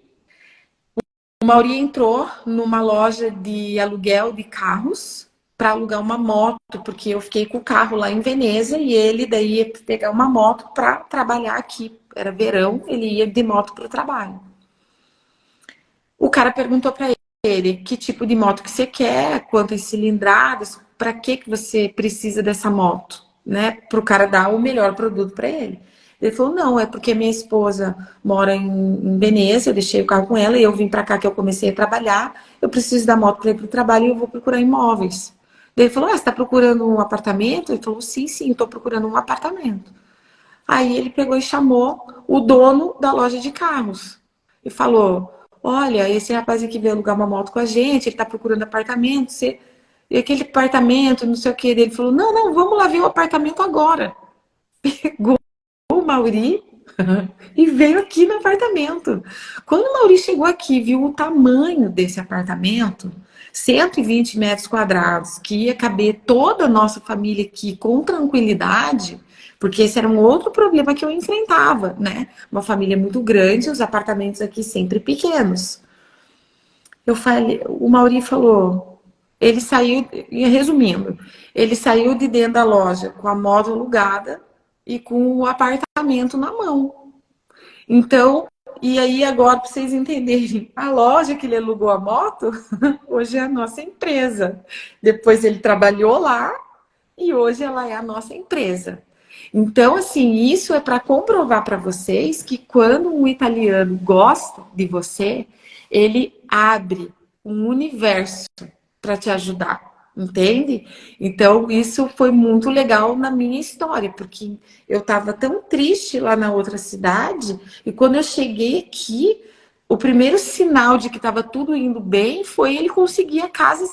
o Mauri entrou numa loja de aluguel de carros para alugar uma moto, porque eu fiquei com o carro lá em Veneza e ele daí ia pegar uma moto para trabalhar aqui. Era verão, ele ia de moto para o trabalho. O cara perguntou para ele que tipo de moto que você quer, quantas cilindradas, para que você precisa dessa moto, né? Para o cara dar o melhor produto para ele. Ele falou, não, é porque minha esposa mora em Veneza, eu deixei o carro com ela e eu vim para cá que eu comecei a trabalhar, eu preciso da moto para ir para o trabalho e eu vou procurar imóveis. Ele falou, você está procurando um apartamento? Ele falou, sim, sim, estou procurando um apartamento. Aí ele pegou e chamou o dono da loja de carros e falou, olha, esse rapaz aqui veio alugar uma moto com a gente, ele tá procurando apartamento, você... e aquele apartamento, não sei o que. Ele falou, não, não, vamos lá ver o apartamento agora. Pegou o Mauri e veio aqui no apartamento. Quando o Mauri chegou aqui, viu o tamanho desse apartamento, 120 metros quadrados, que ia caber toda a nossa família aqui com tranquilidade, porque esse era um outro problema que eu enfrentava, né? Uma família muito grande, os apartamentos aqui sempre pequenos. Eu falei, o Mauri falou, ele saiu, resumindo, ele saiu de dentro da loja com a moto alugada e com o apartamento na mão. Então, e aí agora para vocês entenderem, a loja que ele alugou a moto, hoje é a nossa empresa. Depois ele trabalhou lá e hoje ela é a nossa empresa. Então, assim, isso é para comprovar para vocês que quando um italiano gosta de você, ele abre um universo para te ajudar, entende? Então, isso foi muito legal na minha história, porque eu estava tão triste lá na outra cidade, e quando eu cheguei aqui, o primeiro sinal de que estava tudo indo bem foi ele conseguir a casa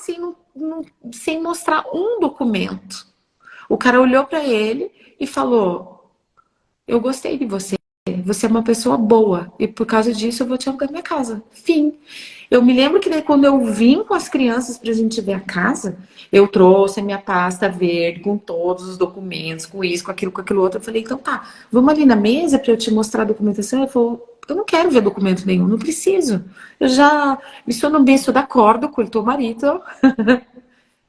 sem mostrar um documento. O cara olhou para ele e falou: eu gostei de você, você é uma pessoa boa e por causa disso eu vou te alugar minha casa. Fim. Eu me lembro que daí quando eu vim com as crianças pra gente ver a casa, eu trouxe a minha pasta verde com todos os documentos, com isso, com aquilo outro. Eu falei, então tá, vamos ali na mesa pra eu te mostrar a documentação. Ele falou, eu não quero ver documento nenhum, não preciso. Eu já me sou no berço da corda com o teu marido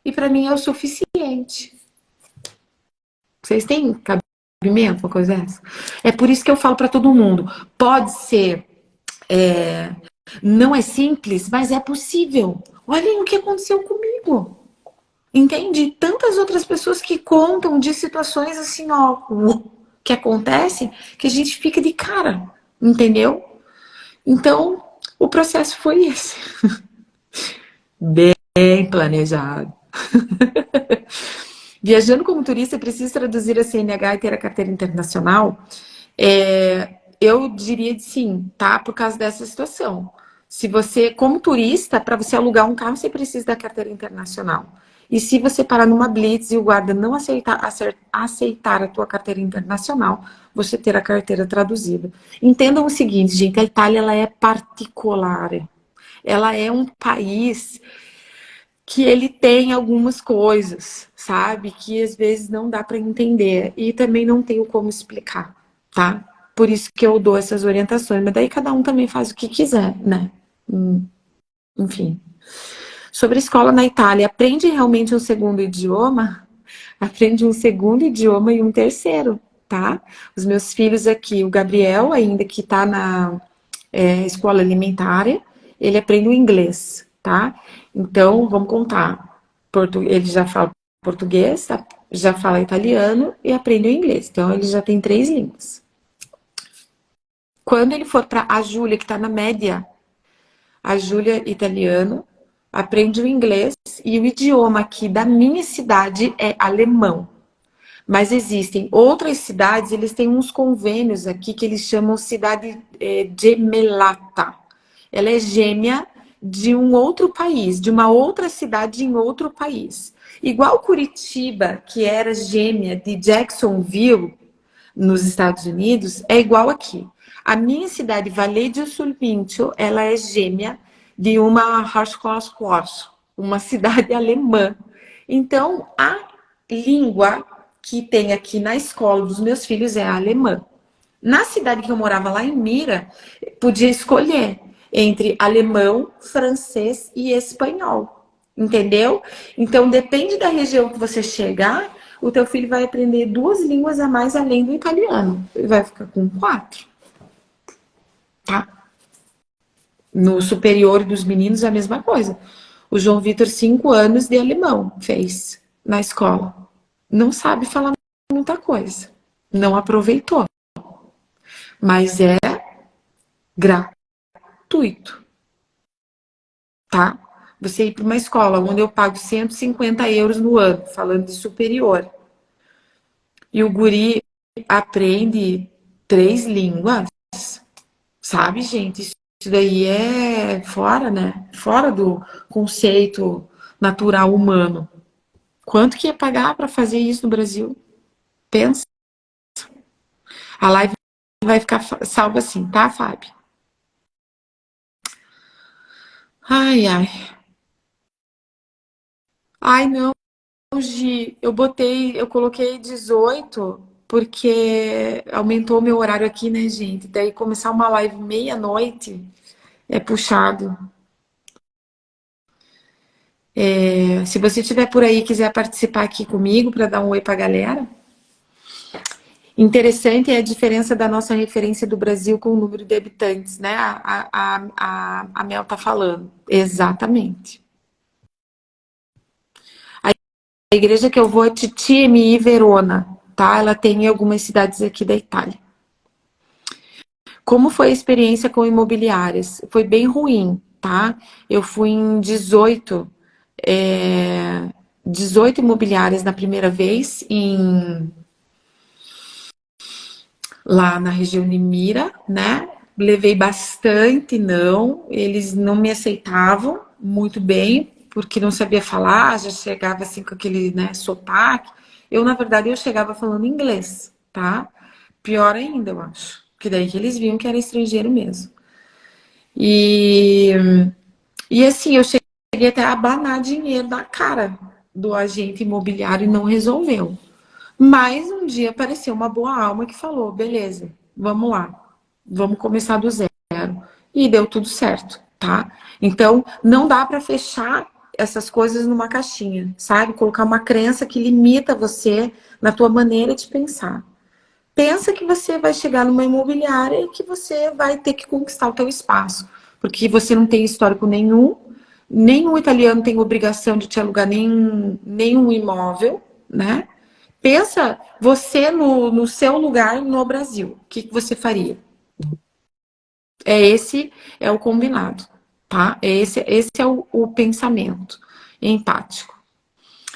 e pra mim é o suficiente. Vocês têm cabimento, uma coisa dessa? É por isso que eu falo pra todo mundo, pode ser não é simples, mas é possível. Olhem o que aconteceu comigo. Entende? Tantas outras pessoas que contam de situações assim, ó, que acontecem, que a gente fica de cara, entendeu? Então, o processo foi esse. Bem planejado. Viajando como turista, precisa traduzir a CNH e ter a carteira internacional? Eu diria de sim, tá? Por causa dessa situação. Se você, como turista, para você alugar um carro, você precisa da carteira internacional. E se você parar numa blitz e o guarda não aceitar a tua carteira internacional, você ter a carteira traduzida. Entendam o seguinte, gente, a Itália ela é particular. Ela é um país que ele tem algumas coisas, sabe? Que às vezes não dá para entender e também não tenho como explicar, tá? Por isso que eu dou essas orientações, mas daí cada um também faz o que quiser, né? Enfim. Sobre a escola na Itália, aprende realmente um segundo idioma? Aprende um segundo idioma e um terceiro, tá? Os meus filhos aqui, o Gabriel, ainda que tá na escola alimentar, ele aprende o inglês, tá? Então, vamos contar. Ele já fala português, tá? Já fala italiano e aprende o inglês. Então, ele já tem 3 línguas. Quando ele for para a Júlia, que está na média, a Júlia italiano, aprende o inglês e o idioma aqui da minha cidade é alemão. Mas existem outras cidades, eles têm uns convênios aqui que eles chamam cidade gemelata. Ela é gêmea de um outro país, de uma outra cidade em outro país. Igual Curitiba, que era gêmea de Jacksonville, nos Estados Unidos, é igual aqui. A minha cidade, Valle do Sulpinto, ela é gêmea de uma Harzkloss, uma cidade alemã. Então, a língua que tem aqui na escola dos meus filhos é a alemã. Na cidade que eu morava, lá em Mira, podia escolher entre alemão, francês e espanhol. Entendeu? Então, depende da região que você chegar, o teu filho vai aprender 2 línguas a mais além do italiano. Ele vai ficar com 4, tá? No superior dos meninos é a mesma coisa. O João Vitor, 5 anos de alemão, fez na escola. Não sabe falar muita coisa. Não aproveitou. Mas é gratuito, tá? Você ir para uma escola onde eu pago 150 euros no ano, falando de superior, e o guri aprende 3 línguas, sabe, gente? Isso daí é fora, né? Fora do conceito natural humano. Quanto que ia pagar para fazer isso no Brasil? Pensa. A live vai ficar salva assim, tá, Fábio? Ai, ai. Ai, não, Gi, eu coloquei 18 porque aumentou meu horário aqui, né, gente? Daí começar uma live meia-noite é puxado. Se você estiver por aí e quiser participar aqui comigo para dar um oi para a galera. Interessante é a diferença da nossa referência do Brasil com o número de habitantes, né? A Mel tá falando. Exatamente. A igreja que eu vou é TTMI Verona, tá? Ela tem em algumas cidades aqui da Itália. Como foi a experiência com imobiliárias? Foi bem ruim, tá? Eu fui em 18 imobiliárias na primeira vez, lá na região de Mira, né? Levei bastante não, eles não me aceitavam muito bem, porque não sabia falar, já chegava assim com aquele, né, sotaque. Na verdade, eu chegava falando inglês, tá? Pior ainda, eu acho. porque daí que eles viam que era estrangeiro mesmo. E, e assim, eu cheguei até a abanar dinheiro na cara do agente imobiliário e não resolveu. Mas um dia apareceu uma boa alma que falou: beleza, vamos lá, vamos começar do zero. E deu tudo certo, tá? Então, não dá para fechar essas coisas numa caixinha, sabe? Colocar uma crença que limita você na tua maneira de pensar. Pensa que você vai chegar numa imobiliária e que você vai ter que conquistar o teu espaço, porque você não tem histórico nenhum, nenhum italiano tem obrigação de te alugar nenhum imóvel, né? Pensa você no seu lugar no Brasil, o que você faria? Esse é o combinado, tá? Esse é o pensamento empático.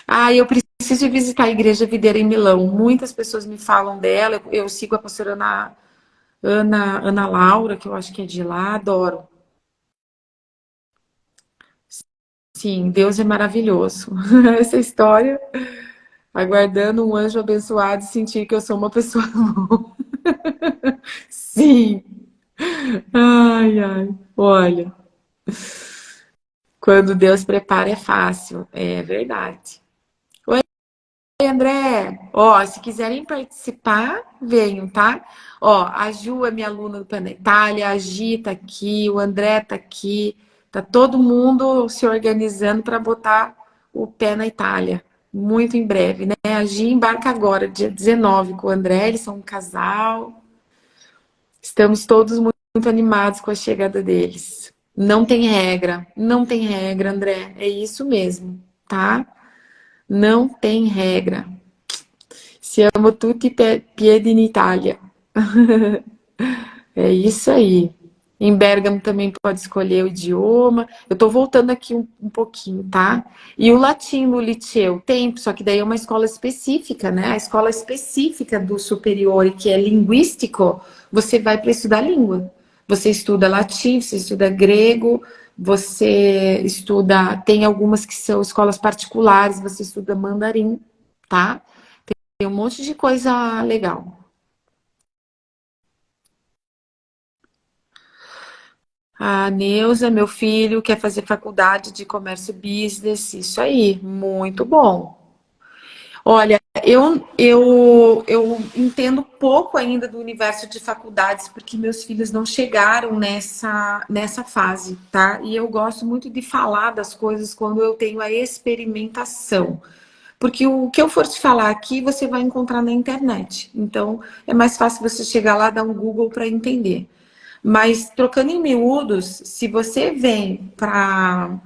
Ah, eu preciso visitar a Igreja Videira em Milão. Muitas pessoas me falam dela. Eu sigo a pastora Ana Laura, que eu acho que é de lá, adoro. Sim, Deus é maravilhoso. Essa história, aguardando um anjo abençoado e sentir que eu sou uma pessoa boa. Sim. Ai, ai. Olha, quando Deus prepara é fácil. É verdade. Oi, André. Ó, se quiserem participar, venham, tá? Ó, a Ju é minha aluna do Plano Itália, a Gi tá aqui, o André tá aqui. Tá todo mundo se organizando para botar o pé na Itália. Muito em breve, né? A Gi embarca agora, dia 19, com o André, eles são um casal. Estamos todos muito animados com a chegada deles. Não tem regra, não tem regra, André. É isso mesmo, tá? Não tem regra. Siamo tutti piedi in Italia. É isso aí. Em Bergamo também pode escolher o idioma. Eu estou voltando aqui um pouquinho, tá? E o latim no liceu tem, só que daí é uma escola específica, né? A escola específica do superior, que é linguístico, você vai para estudar língua. Você estuda latim, você estuda grego, você estuda. Tem algumas que são escolas particulares, você estuda mandarim, tá? Tem um monte de coisa legal. A Neuza, meu filho, quer fazer faculdade de comércio business, isso aí, muito bom. Olha, eu entendo pouco ainda do universo de faculdades, porque meus filhos não chegaram nessa fase, tá? E eu gosto muito de falar das coisas quando eu tenho a experimentação. Porque o que eu for te falar aqui, você vai encontrar na internet. Então, é mais fácil você chegar lá, dar um Google para entender. Mas trocando em miúdos, se você vem para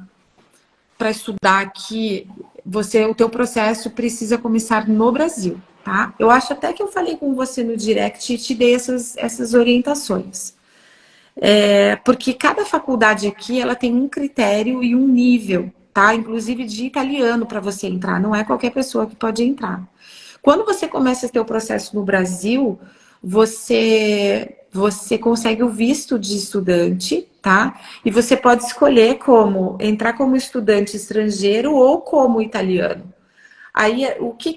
estudar aqui, o teu processo precisa começar no Brasil, tá? Eu acho até que eu falei com você no direct e te dei essas orientações. Porque cada faculdade aqui ela tem um critério e um nível, tá? Inclusive de italiano para você entrar, não é qualquer pessoa que pode entrar. Quando você começa o seu processo no Brasil, você consegue o visto de estudante, tá? E você pode escolher como entrar como estudante estrangeiro ou como italiano. Aí,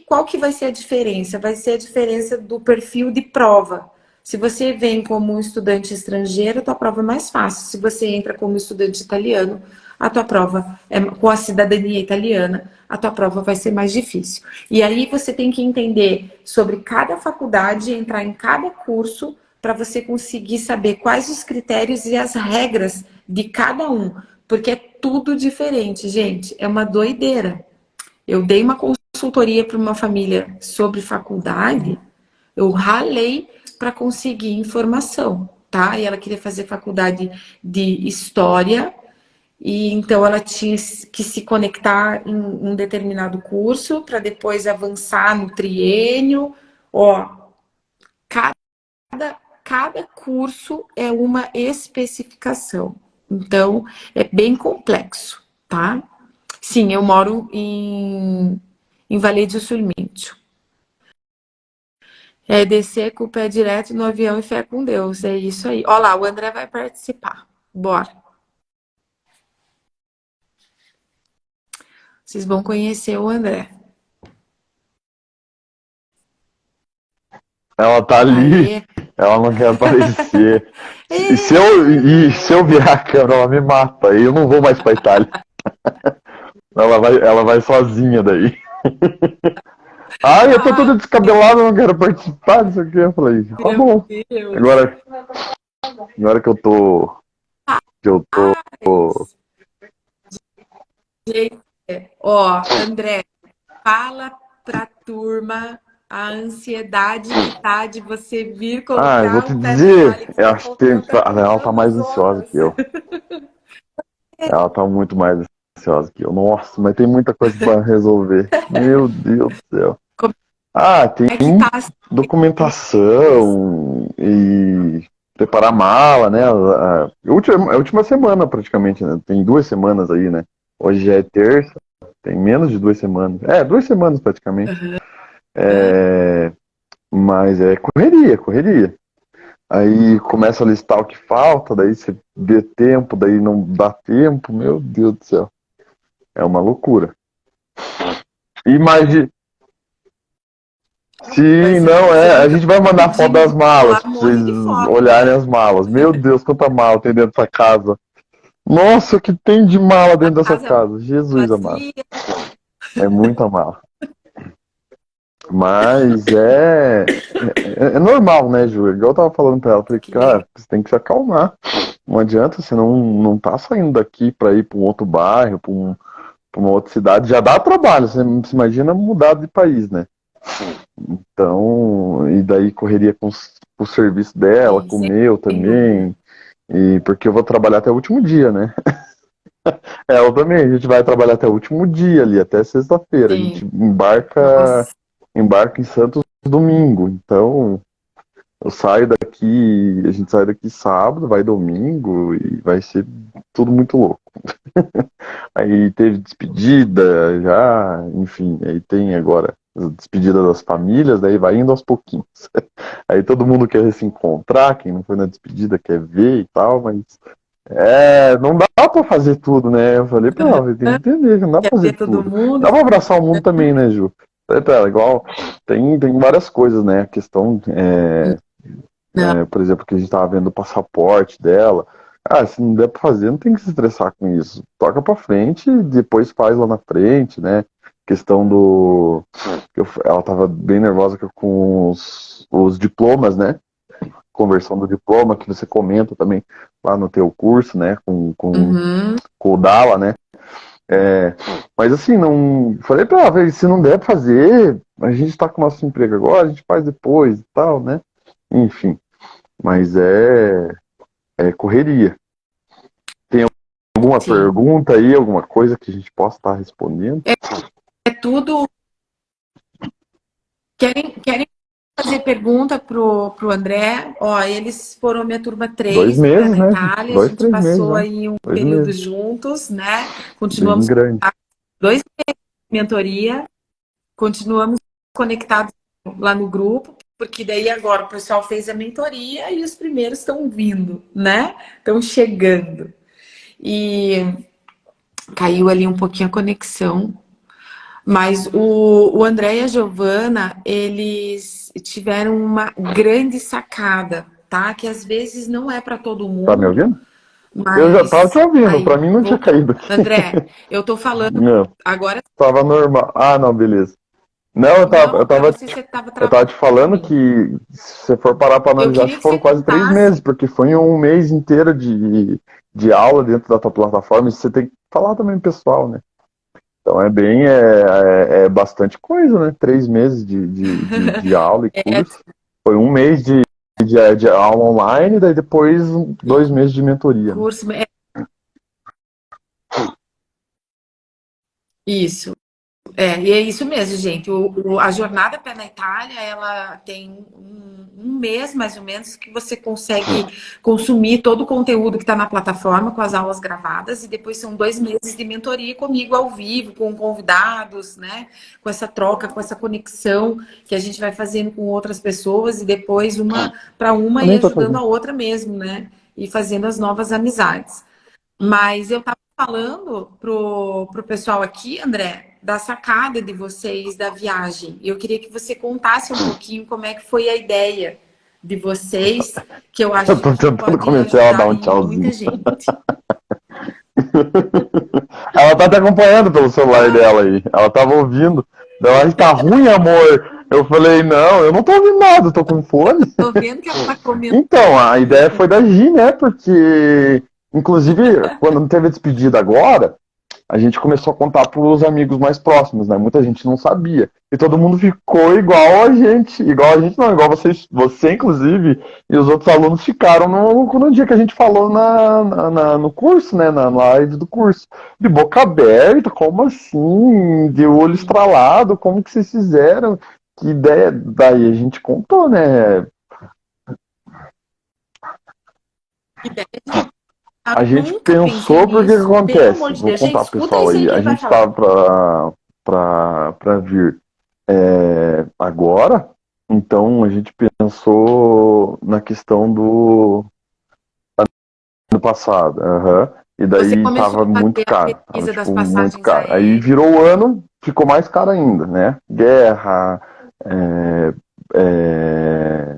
qual que vai ser a diferença? Vai ser a diferença do perfil de prova. Se você vem como um estudante estrangeiro, a tua prova é mais fácil. Se você entra como estudante italiano, a tua prova é com a cidadania italiana, a tua prova vai ser mais difícil. E aí você tem que entender sobre cada faculdade, entrar em cada curso para você conseguir saber quais os critérios e as regras de cada um, porque é tudo diferente, gente. É uma doideira. Eu dei uma consultoria para uma família sobre faculdade, eu ralei para conseguir informação, tá? E ela queria fazer faculdade de história, e então ela tinha que se conectar em um determinado curso para depois avançar no triênio. Ó, cada, cada curso é uma especificação. Então, é bem complexo, tá? Sim, eu moro em Valle sul Mincio. É descer com o pé direto no avião e fé com Deus. É isso aí. Olha lá, o André vai participar. Bora. Vocês vão conhecer o André. Ela tá ali. Aê. Ela não quer aparecer. E É, se eu virar a câmera, ela me mata. E eu não vou mais pra Itália. Ela vai sozinha daí. Ah, eu tô ai, toda descabelada, não quero participar disso aqui. Eu falei, tá meu bom. Deus. Agora, agora que eu tô, Mas, gente, ó, André, fala pra turma a ansiedade que tá de você vir eu vou colocar te o pé na Itália, dizer, que eu está acho que tem, faltando tá ela tá contando mais as ansiosa horas. que eu. Ela tá muito mais ansiosa que eu. Nossa, mas tem muita coisa pra resolver. Meu Deus do céu. Como Ah, tem é que tá as coisas? documentação e preparar mala, né? A última semana praticamente, né? Tem 2 semanas aí, né? Hoje já é terça, tem menos de 2 semanas. 2 semanas praticamente. É, mas é correria, correria. Aí começa a listar o que falta, daí você vê tempo, daí não dá tempo, meu Deus do céu. É uma loucura. Imagine, Vai sim, ser não você é. A vai gente vai mandar foto pedindo das pro celular malas um pra vocês monte de foto, olharem né? as malas. Meu Deus, quanta mala tem dentro dessa casa. Nossa, o que tem de mala A dentro dessa casa casa? Jesus amado. vazia. É muita mala. Mas é normal, né, Ju? Igual eu tava falando pra ela, falei, Que legal. cara, você tem que se acalmar. Não adianta, você não tá saindo daqui pra ir pra um outro bairro, pra uma outra cidade. Já dá trabalho, você se imagina mudar de país, né? Então, e daí correria com o serviço dela, Sim, com o sem meu dúvida. também. E porque eu vou trabalhar até o último dia, né? Eu também, a gente vai trabalhar até o último dia ali, até sexta-feira. A Sim. gente embarca em Santos domingo. Então, eu saio daqui, a gente sai daqui sábado, vai domingo e vai ser tudo muito louco. Aí teve despedida já, enfim, aí tem agora a despedida das famílias, daí vai indo aos pouquinhos. Aí todo mundo quer se encontrar, quem não foi na despedida quer ver e tal, mas não dá pra fazer tudo, né? Eu falei pra ela, tem que entender que não dá Quer pra fazer ver todo tudo. mundo? Dá pra abraçar o mundo também, né, Ju? Falei pra ela, igual, tem várias coisas, né? A questão, Não, por exemplo, que a gente tava vendo o passaporte dela. Ah, se não der pra fazer, não tem que se estressar com isso. Toca pra frente e depois faz lá na frente, né? Questão do. Ela tava bem nervosa com os diplomas, né? Conversão do diploma, que você comenta também lá no teu curso, né? uhum. Com o Dala, né? É, mas assim, não. Falei pra ela, se não der pra fazer, a gente tá com o nosso emprego agora, a gente faz depois e tal, né? Enfim. Mas é correria. Tem alguma Sim. pergunta aí, alguma coisa que a gente possa estar respondendo? É tudo. Querem fazer pergunta pro André? Ó, eles foram minha turma Dois 3 do Pé meses, na né? Itália. A Dois, gente 3 meses passou já. aí um 2 meses. período juntos, né? Bem Continuamos grande. 2 meses de mentoria, continuamos conectados lá no grupo, porque daí agora o pessoal fez a mentoria e os primeiros estão vindo, né? Estão chegando. E caiu ali um pouquinho a conexão. Mas o André e a Giovana, eles tiveram uma grande sacada, tá? Que às vezes não é para todo Tá me mundo, ouvindo? Eu já tava te mas ouvindo, pra aí, mim não tinha voltou. caído aqui. André, eu tô falando Não, agora. tava normal. Ah, não, beleza. Não, Não, para você você tava eu travando tava te para falando mim. que se você for parar pra Eu analisar, acho queria que que foram você quase 3 meses, contasse. porque foi um mês inteiro de aula dentro da tua plataforma, e você tem que falar também pro pessoal, né? Então é bastante coisa, né? 3 meses de aula e É, curso. Foi um mês de aula online, daí depois 2 meses de mentoria, né? curso, isso. E é isso mesmo, gente. A jornada Pé na Itália, ela tem um mês, mais ou menos, que você consegue consumir todo o conteúdo que está na plataforma, com as aulas gravadas, e depois são 2 meses de mentoria comigo ao vivo, com convidados, né? Com essa troca, com essa conexão que a gente vai fazendo com outras pessoas, e depois uma para uma Eu e nem tô te ajudando a ouvindo. outra mesmo, né? E fazendo as novas amizades. Mas eu estava falando pro pessoal aqui, André, da sacada de vocês da viagem. Eu queria que você contasse um pouquinho como é que foi a ideia, de vocês, que eu acho Eu tô que tentando pode convencer ela a dar ajudar um em muita tchauzinho. gente. Ela tá te acompanhando pelo celular dela aí. Ela tava ouvindo. Ela tá ruim, amor. Eu falei, não, eu não tô ouvindo nada, eu tô com fone. Tô vendo que ela tá comentando. Então, a ideia foi da Gi, né? Porque, inclusive, quando teve a despedida agora, a gente começou a contar para os amigos mais próximos, né? Muita gente não sabia. E todo mundo ficou igual a gente não, igual você inclusive, e os outros alunos ficaram no dia que a gente falou no curso, né? Na live do curso. De boca aberta, como assim? De olho estralado, como que vocês fizeram? Que ideia? Daí a gente contou, né? A gente Nunca pensei pensou porque que nisso. Pelo acontece. amor de Vou Deus. Gente, contar pro escuta pessoal isso aí aí. que A ele vai gente falar. tava pra vir agora, então a gente pensou na questão do ano passado. Aham. E Você daí começou tava a muito fazer a caro. Tava, pesquisa das tipo, muito passagens caro. Aí aéreas. virou o ano, ficou mais caro ainda, né? Guerra, é, é,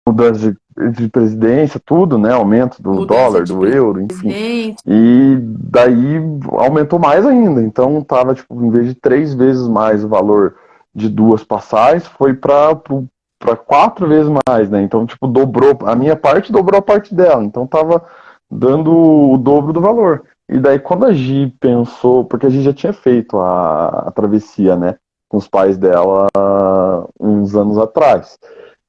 mudança de presidência, tudo, né? Aumento do Mudança dólar, de do euro, enfim. presidente. E daí aumentou mais ainda. Então tava, tipo, em vez de 3 vezes mais o valor de duas passagens, foi para 4 vezes mais, né? Então, tipo, dobrou. A minha parte dobrou a parte dela. Então tava dando o dobro do valor. E daí quando a Gi pensou, porque a Gi já tinha feito a travessia, né? Com os pais dela uns anos atrás.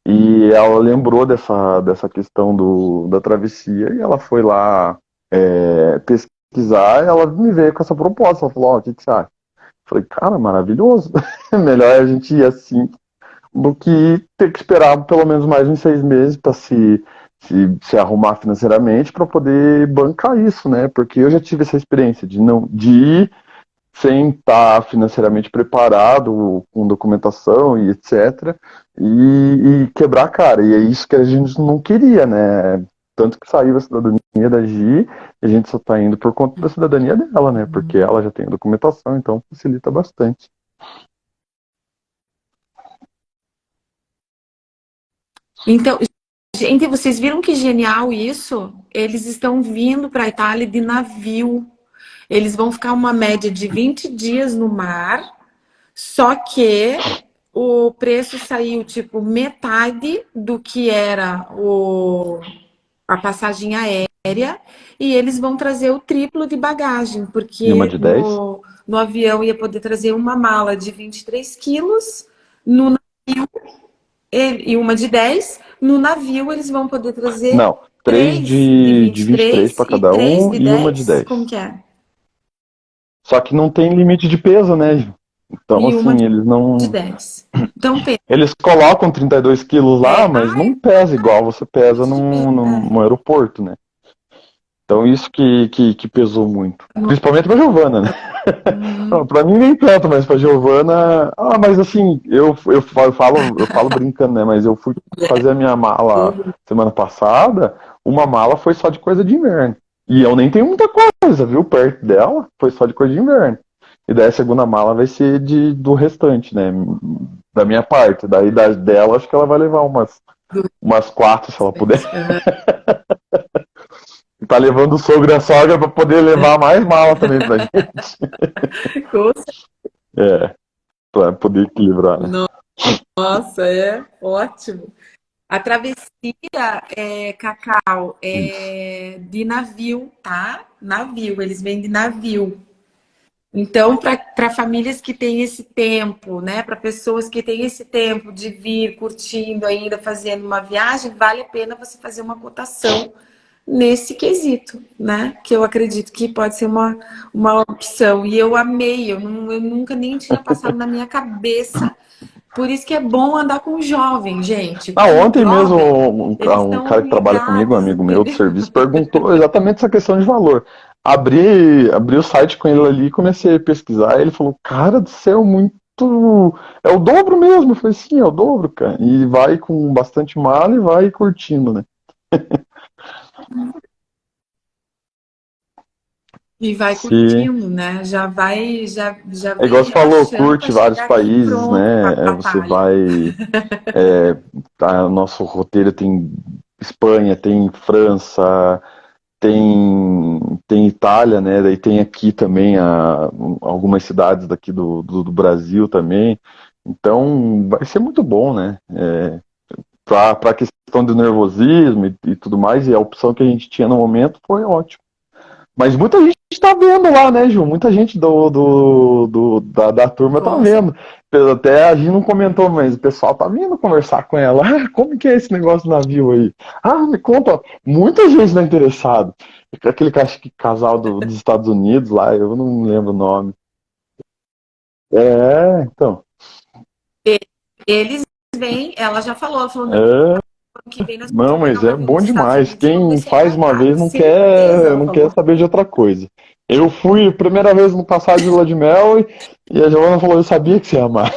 E ela lembrou dessa questão da travessia e ela foi lá pesquisar. E ela me veio com essa proposta. Ela falou: Ó, o que você acha? Eu falei: cara, maravilhoso. Melhor a gente ir assim do que ter que esperar pelo menos mais uns 6 meses para se arrumar financeiramente para poder bancar isso, né? Porque eu já tive essa experiência de ir sem estar financeiramente preparado, com documentação e etc., e quebrar a cara. E é isso que a gente não queria, né? Tanto que saiu a cidadania da Gi, e a gente só está indo por conta da cidadania dela, né? Porque ela já tem a documentação, então facilita bastante. Então, gente, vocês viram que genial isso? Eles estão vindo para a Itália de navio. Eles vão ficar uma média de 20 dias no mar, só que o preço saiu tipo metade do que era a passagem aérea e eles vão trazer o triplo de bagagem, E uma porque de 10? no avião ia poder trazer uma mala de 23 quilos, no navio, e uma de 10. No navio eles vão poder trazer Não, três três de de vinte e 23 três para e cada três um de e uma de 10. 10. Como que é? Só que não tem limite de peso, né? Então, E uma assim, eles de não. 10. Então, pensa, Eles colocam 32 quilos lá, mas ah, não pesa igual você pesa limite de peso. no aeroporto, né? Então, isso que pesou muito. No- Principalmente pra Giovana, né? Uhum. Não, pra mim nem tanto, mas pra Giovana. Ah, mas assim, eu falo brincando, né? Mas eu fui fazer a minha mala semana passada, uma mala foi só de coisa de inverno. E eu nem tenho muita coisa, viu? Perto dela, foi só de coisa de inverno. E daí a segunda mala vai ser do restante, né? Da minha parte. Daí dela, acho que ela vai levar umas 4, se ela puder. Tá levando o sogro e a sogra pra poder levar mais mala também pra gente. É, pra poder equilibrar, né? Nossa, é ótimo. A travessia Cacau, Isso. é de navio, tá? Navio, eles vêm de navio. Então, para famílias que têm esse tempo, né? Para pessoas que têm esse tempo de vir curtindo ainda, fazendo uma viagem, vale a pena você fazer uma cotação nesse quesito, né? Que eu acredito que pode ser uma opção. E eu amei, eu nunca nem tinha passado na minha cabeça. Por isso que é bom andar com jovem, gente. Ah, Com ontem mesmo jovem, eles um estão cara que trabalha comigo, um ligados, amigo meu do entendeu? serviço, perguntou exatamente essa questão de valor. Abri o site com ele ali e comecei a pesquisar. E ele falou: cara do céu, muito. É o dobro mesmo. Eu falei: sim, é o dobro, cara. E vai com bastante mala e vai curtindo, né? E vai Sim. curtindo, né? Já É igual vem você falou, relaxando para curte vários chegar aqui países, pronto para né? Você batalha. vai. Nosso roteiro tem Espanha, tem França, tem Itália, né? Daí tem aqui também algumas cidades daqui do Brasil também. Então vai ser muito bom, né? Para a questão do nervosismo e tudo mais, e a opção que a gente tinha no momento foi ótimo. Mas muita gente está vendo lá, né, Ju? Muita gente da turma tá Com vendo. Até a gente não comentou, mas o pessoal tá vindo conversar com ela. Ah, como que é esse negócio do navio aí? Ah, me conta. Muita gente tá interessada. Aquele casal dos Estados Unidos lá, eu não lembro o nome. É, então. Eles vêm, ela falou, não, É, ano que vem nós vamos não, pegar mas um é navio bom nos Estados demais. Unidos e vamos Quem descer faz uma embarcado. vez Certeza, ela não quer falou. saber de outra coisa. Eu fui a primeira vez no passado de lua de mel e a Giovana falou, eu sabia que você ia amar.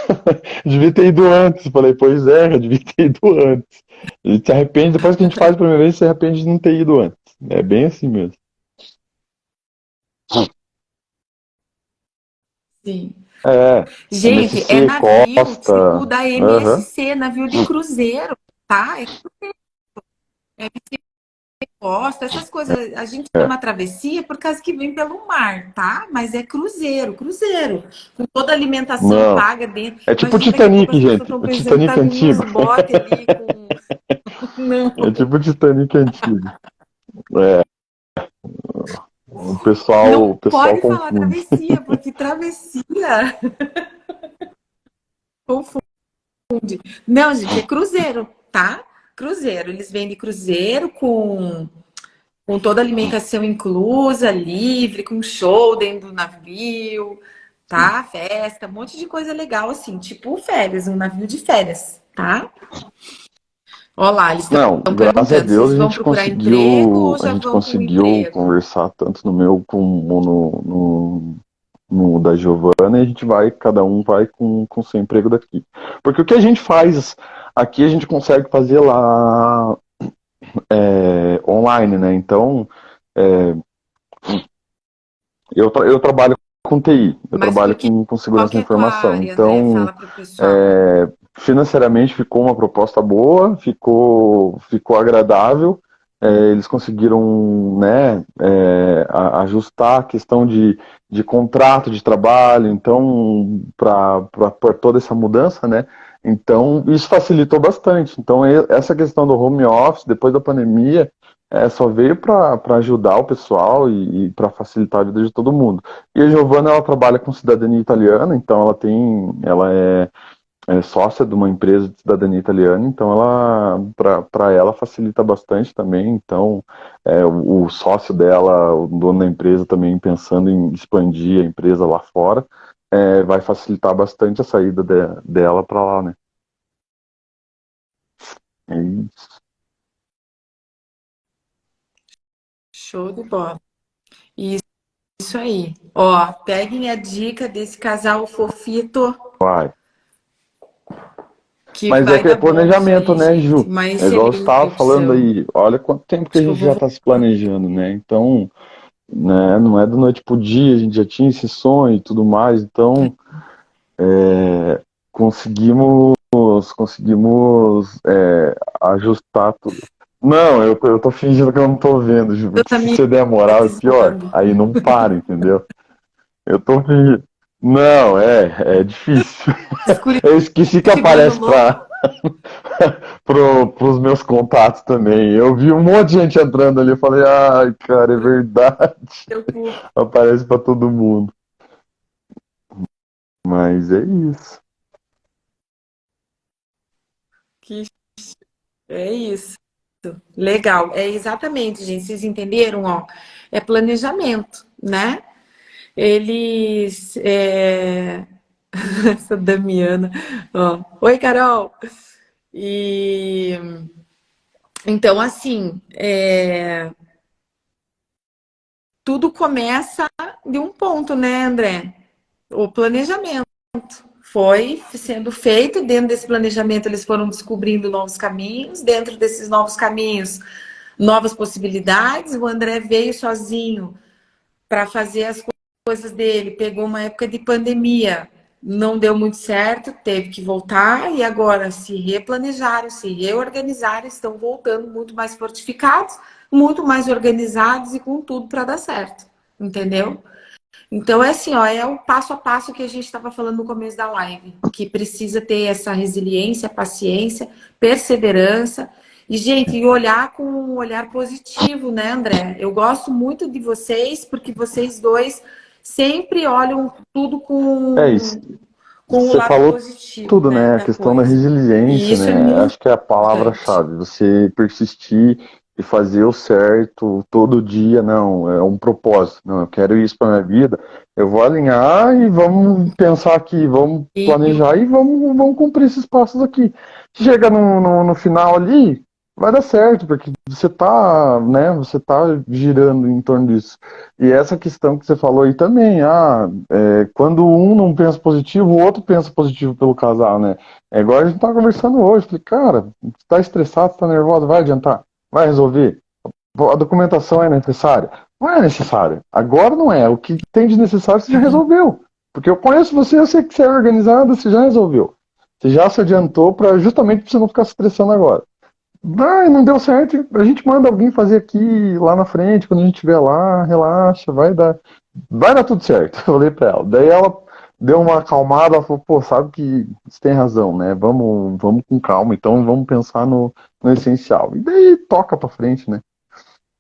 Devia ter ido antes. Falei, pois é, eu devia ter ido antes. E se arrepende, depois que a gente faz a primeira vez, se arrepende de não ter ido antes. É bem assim mesmo. Sim. É, Gente, é MSC, navio tipo Costa. da Aham. MSC, navio de cruzeiro, tá? É Costa, essas coisas. A gente É. chama travessia por causa que vem pelo mar, tá? Mas é cruzeiro, cruzeiro. Com toda a alimentação Não. paga dentro. É tipo o Imagina, daqui a pouco Titanic, as pessoas gente. estão O pensando que tá Titanic vindo uns antigo. botes ali com. Não. É tipo o Titanic antigo. É, o Não pessoal pode falar confunde. travessia, porque travessia confunde. Não, gente, é cruzeiro, tá? Cruzeiro. Eles vendem cruzeiro com toda a alimentação inclusa, livre, com show dentro do navio, tá? Festa, um monte de coisa legal, assim, tipo férias, um navio de férias, tá? Olha lá, eles Não, estão graças a perguntando, Deus vocês vão procurar emprego ou a já gente vão com o conseguiu emprego? conversar tanto no meu como no da Giovana, e a gente vai, cada um vai com seu emprego daqui. Porque o que a gente faz aqui, a gente consegue fazer lá online, né? Então, é, eu trabalho com TI, eu Mas trabalho porque com qual segurança que da é a tua informação. área, André? Então, Fala pro pessoal. financeiramente ficou uma proposta boa, ficou agradável. Eles conseguiram, né, ajustar a questão de contrato de trabalho, então, para toda essa mudança, né? Então, isso facilitou bastante. Então, essa questão do home office, depois da pandemia, só veio para ajudar o pessoal e para facilitar a vida de todo mundo. E a Giovana, ela trabalha com cidadania italiana, então ela é sócia de uma empresa de cidadania italiana, então ela, para ela facilita bastante também. Então, o sócio dela, o dono da empresa também pensando em expandir a empresa lá fora, vai facilitar bastante a saída dela para lá, né? E, Show de bola. Isso aí. Ó, peguem a dica desse casal fofito vai. que Mas é vai que é dar bom isso planejamento, aí, né, gente. Ju? Uma É igual você excelente estava falando opção. aí. Olha quanto tempo que a Acho que eu gente já vou. está se planejando, né? Então, né, não é do noite pro dia, a gente já tinha esse sonho e tudo mais. Então, conseguimos ajustar tudo. Não, eu tô fingindo que eu não tô vendo, Ju, Meus porque se amigos você der moral é pior. zoando. Aí não para, entendeu? Eu tô fingindo. Não, é difícil. Eu esqueci que Curitibano aparece louco. pros meus contatos também. Eu vi um monte de gente entrando ali, eu falei, ai, cara, é verdade. Preocupa. Aparece pra todo mundo. Mas é isso. Que é isso. Legal. É exatamente, gente. Vocês entenderam? Ó, é planejamento, né? Eles. Essa Damiana. Ó. Oi, Carol. E então, assim, tudo começa de um ponto, né, André? O planejamento. Foi sendo feito, dentro desse planejamento eles foram descobrindo novos caminhos, dentro desses novos caminhos, novas possibilidades. O André veio sozinho para fazer as coisas dele. Pegou uma época de pandemia, não deu muito certo, teve que voltar e agora se replanejaram, se reorganizaram, estão voltando muito mais fortificados, muito mais organizados e com tudo para dar certo, entendeu? Então é assim, ó, é o passo a passo que a gente estava falando no começo da live, que precisa ter essa resiliência, paciência, perseverança e, gente, e olhar com um olhar positivo, né, André? Eu gosto muito de vocês, porque vocês dois sempre olham tudo É isso. com o Você lado falou positivo, tudo, né, né? A da questão da coisa. E resiliência, isso é né? muito Acho que é a importante. palavra-chave. Você persistir e fazer o certo todo dia, não, é um propósito. Não, eu quero isso para minha vida. Eu vou alinhar e vamos pensar aqui, vamos E planejar e vamos cumprir esses passos aqui. Chega no final ali, vai dar certo, porque você tá, né? Você tá girando em torno disso. E essa questão que você falou aí também, quando um não pensa positivo, o outro pensa positivo pelo casal, né? É igual a gente tá conversando hoje. Falei, cara, você tá estressado, você tá nervoso, vai adiantar? Vai resolver? A documentação é necessária? Não é necessária. Agora não é. O que tem de necessário você já resolveu. Porque eu conheço você, eu sei que você é organizado, você já resolveu. Você já se adiantou para justamente pra você não ficar se estressando agora. Vai, não deu certo, a gente manda alguém fazer aqui lá na frente, quando a gente estiver lá, relaxa, vai dar tudo certo. Eu falei pra ela. Daí ela deu uma acalmada, ela falou, pô, sabe que você tem razão, né? Vamos com calma, então vamos pensar no essencial. E daí toca pra frente, né?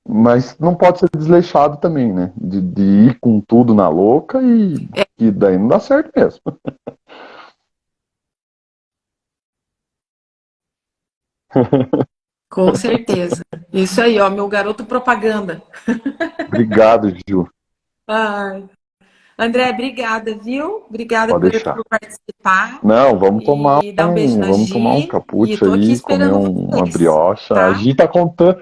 Mas não pode ser desleixado também, né? De ir com tudo na louca e daí não dá certo mesmo. com certeza. Isso aí, ó, meu garoto propaganda. Obrigado, Ju. Ai. André, obrigada, viu? Obrigada Pode por deixar. participar Não, e dar um beijo na vamos tomar um Gi. E caput tô aqui aí, comer esperando uma vocês, brioche. A tá? Gi tá contando.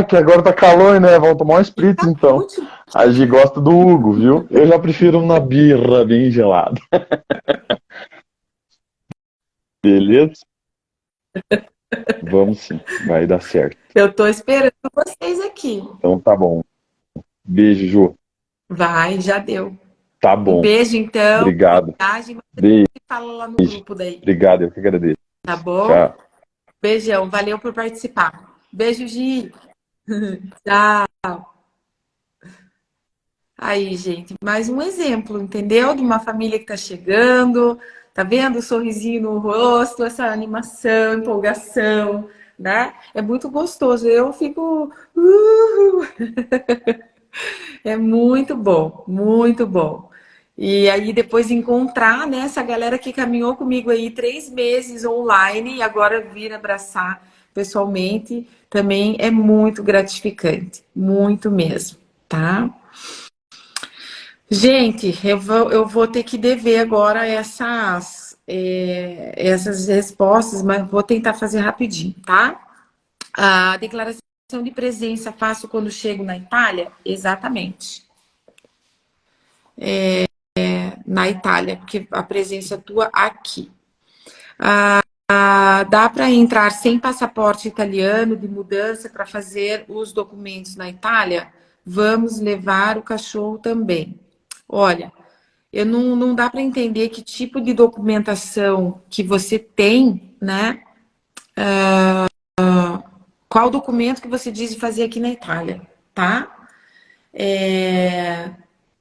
Que agora tá calor, né? Vamos tomar um E spritz então. caput. A Gi gosta do Hugo, viu? Eu já prefiro uma birra bem gelada. Beleza? Vamos sim, vai dar certo. Eu tô esperando vocês aqui. Então tá bom. Beijo, Ju. Vai, já deu. Tá Um bom. beijo, então. Boa Obrigado. viagem. Mas Beijo. você fala lá no grupo daí, Obrigado, eu que agradeço. tá bom? Tchau. Beijão. Valeu por participar. Beijo, Gi. Tchau. Aí, gente, mais um exemplo, entendeu? De uma família que tá chegando, tá vendo o sorrisinho no rosto, essa animação, empolgação, né? É muito gostoso. Eu fico. É muito bom, muito bom. E aí depois encontrar, né, essa galera que caminhou comigo aí 3 meses online e agora vir abraçar pessoalmente também é muito gratificante, muito mesmo, tá? Gente, eu vou ter que dever agora essas respostas, mas vou tentar fazer rapidinho, tá? A declaração de presença faço quando chego na Itália? Exatamente. Na Itália, porque a presença tua aqui. Dá para entrar sem passaporte italiano de mudança para fazer os documentos na Itália? Vamos levar o cachorro também. Olha, não dá para entender que tipo de documentação que você tem, né? Qual documento que você diz de fazer aqui na Itália, tá?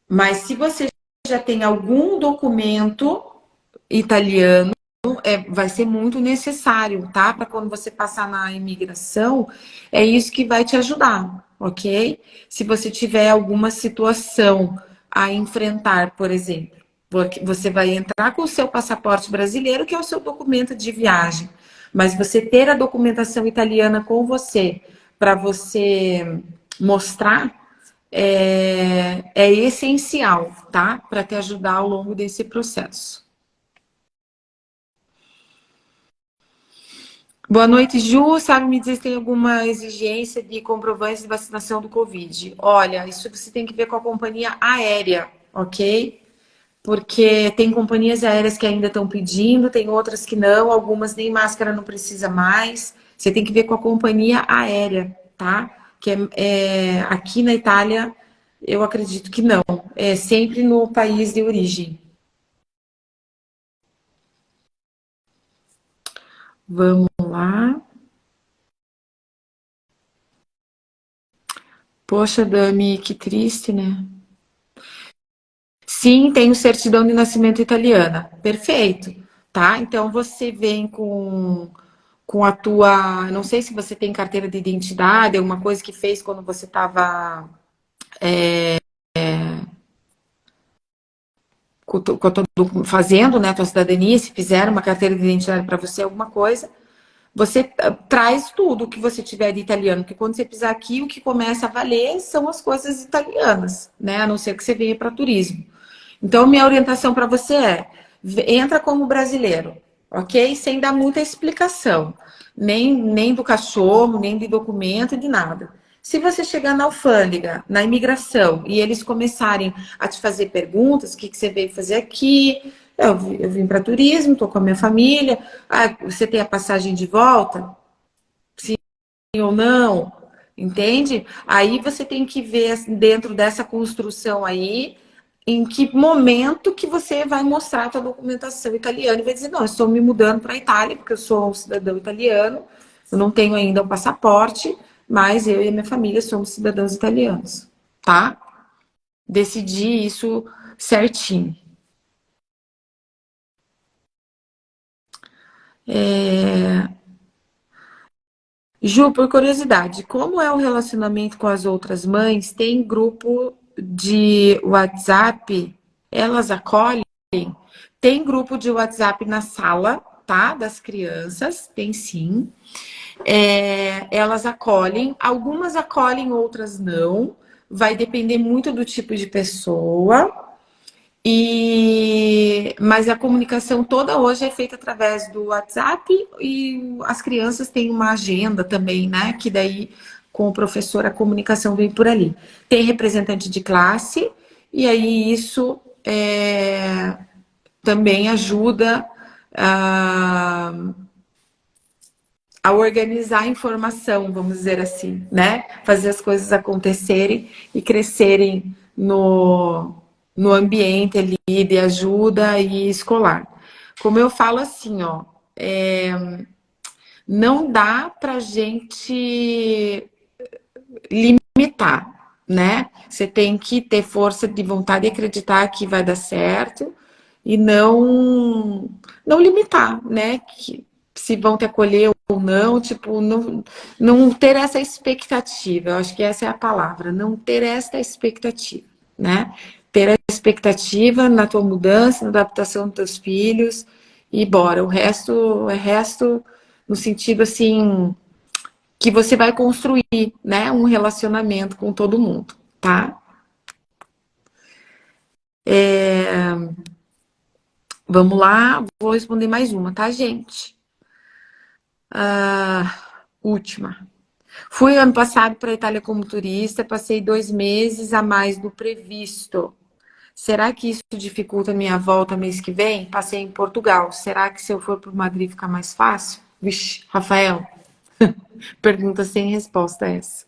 Mas se você já tem algum documento italiano, vai ser muito necessário, tá? Para quando você passar na imigração, é isso que vai te ajudar, ok? Se você tiver alguma situação a enfrentar, por exemplo, porque você vai entrar com o seu passaporte brasileiro, que é o seu documento de viagem, mas você ter a documentação italiana com você para você mostrar é essencial, tá? Para te ajudar ao longo desse processo. Boa noite, Ju. Sabe me dizer se tem alguma exigência de comprovante de vacinação do Covid? Olha, isso você tem que ver com a companhia aérea, ok? Porque tem companhias aéreas que ainda estão pedindo, tem outras que não, algumas nem máscara não precisa mais. Você tem que ver com a companhia aérea, tá? Aqui na Itália Eu acredito que não. É sempre no país de origem. Vamos lá. Poxa, Dami, que triste, né? Sim, tenho certidão de nascimento italiana. Perfeito, tá? Então você vem com a tua. Não sei se você tem carteira de identidade, alguma coisa que fez quando você estava fazendo, né, a tua cidadania, se fizeram uma carteira de identidade para você, alguma coisa. Você traz tudo o que você tiver de italiano, porque quando você pisar aqui, o que começa a valer são as coisas italianas, né? A não ser que você venha para turismo. Então, minha orientação para você é: entra como brasileiro, ok? Sem dar muita explicação, nem do cachorro, nem de documento, de nada. Se você chegar na alfândega, na imigração, e eles começarem a te fazer perguntas, o que você veio fazer aqui? Eu vim para turismo, estou com a minha família. Ah, você tem a passagem de volta? Sim ou não? Entende? Aí você tem que ver dentro dessa construção aí em que momento que você vai mostrar a sua documentação italiana e vai dizer, não, eu estou me mudando para a Itália, porque eu sou um cidadão italiano, eu não tenho ainda o passaporte, mas eu e a minha família somos cidadãos italianos, tá? Decidi isso certinho. Ju, por curiosidade, como é o relacionamento com as outras mães? Tem grupo de WhatsApp? Elas acolhem? Tem grupo de WhatsApp na sala, tá? Das crianças, tem sim. Elas acolhem, algumas acolhem, outras não. Vai depender muito do tipo de pessoa. Mas a comunicação toda hoje é feita através do WhatsApp e as crianças têm uma agenda também, né? Que daí com o professor a comunicação vem por ali. Tem representante de classe e aí isso também ajuda a organizar a informação, vamos dizer assim, né? Fazer as coisas acontecerem e crescerem no ambiente ali de ajuda e escolar. Como eu falo assim, ó, não dá pra gente limitar, né? Você tem que ter força de vontade e acreditar que vai dar certo e não limitar, né? Que se vão te acolher ou não, tipo, não ter essa expectativa. Eu acho que essa é a palavra, não ter essa expectativa, né? Ter a expectativa na tua mudança, na adaptação dos teus filhos e bora. O resto é resto no sentido assim que você vai construir, né, um relacionamento com todo mundo, tá? Vamos lá, vou responder mais uma, tá, gente? Última. Fui ano passado para a Itália como turista, passei 2 meses a mais do previsto. Será que isso dificulta a minha volta mês que vem? Passei em Portugal. Será que se eu for para Madrid fica mais fácil? Vixe, Rafael, pergunta sem resposta essa.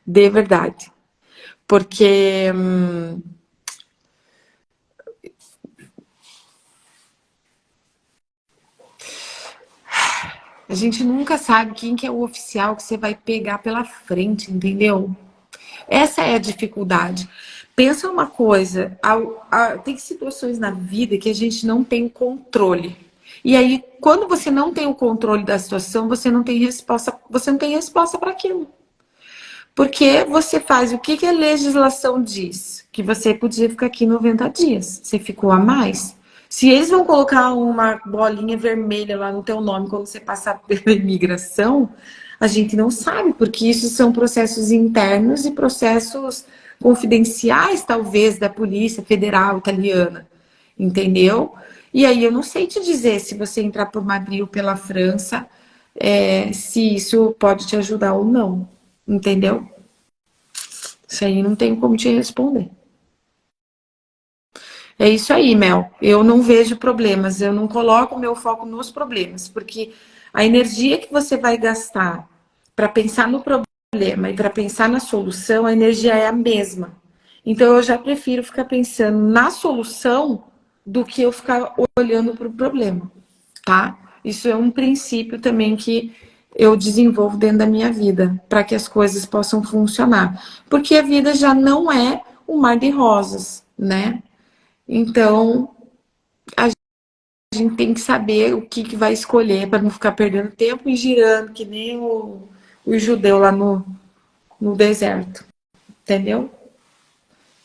De verdade. Porque a gente nunca sabe quem que é o oficial que você vai pegar pela frente, entendeu? Essa é a dificuldade. Pensa uma coisa, tem situações na vida que a gente não tem o controle. E aí, quando você não tem o controle da situação, você não tem resposta para aquilo. Porque você faz o que a legislação diz? Que você podia ficar aqui 90 dias. Você ficou a mais. Se eles vão colocar uma bolinha vermelha lá no teu nome quando você passar pela imigração, a gente não sabe, porque isso são processos internos e processos confidenciais, talvez, da Polícia Federal Italiana. Entendeu? E aí eu não sei te dizer se você entrar por Madrid ou pela França, se isso pode te ajudar ou não. Entendeu? Isso aí não tem como te responder. É isso aí, Mel. Eu não vejo problemas, eu não coloco o meu foco nos problemas, porque a energia que você vai gastar para pensar no problema e para pensar na solução, a energia é a mesma. Então, eu já prefiro ficar pensando na solução do que eu ficar olhando para o problema, tá? Isso é um princípio também que eu desenvolvo dentro da minha vida, para que as coisas possam funcionar. Porque a vida já não é um mar de rosas, né? Então, a gente tem que saber o que vai escolher para não ficar perdendo tempo e girando, que nem o judeu lá no deserto, entendeu?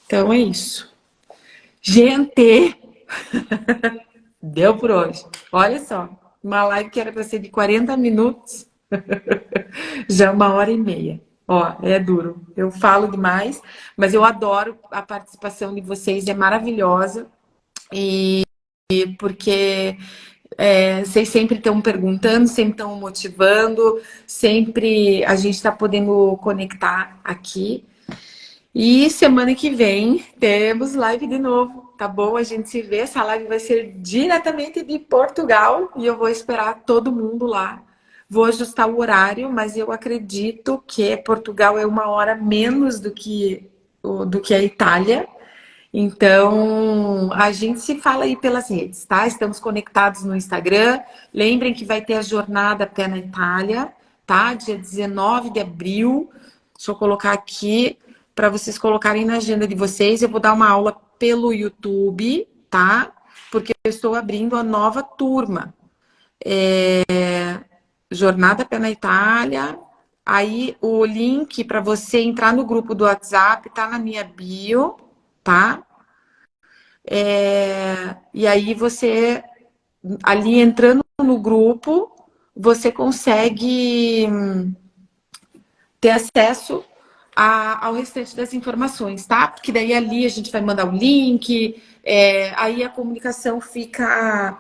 Então é isso. Gente, deu por hoje. Olha só, uma live que era para ser de 40 minutos, já 1h30. Ó, é duro. Eu falo demais, mas eu adoro a participação de vocês, é maravilhosa. E porque vocês sempre estão perguntando, sempre estão motivando, sempre a gente está podendo conectar aqui. E semana que vem temos live de novo, tá bom? A gente se vê. Essa live vai ser diretamente de Portugal e eu vou esperar todo mundo lá. Vou ajustar o horário, mas eu acredito que Portugal é 1 hora menos do que a Itália. Então, a gente se fala aí pelas redes, tá? Estamos conectados no Instagram. Lembrem que vai ter a jornada Pé na Itália, tá? Dia 19 de abril. Deixa eu colocar aqui para vocês colocarem na agenda de vocês. Eu vou dar uma aula pelo YouTube, tá? Porque eu estou abrindo a nova turma. Jornada Pé na Itália. Aí o link para você entrar no grupo do WhatsApp tá na minha bio, tá? E aí você, ali entrando no grupo, você consegue ter acesso ao restante das informações, tá? Porque daí ali a gente vai mandar o link, aí a comunicação fica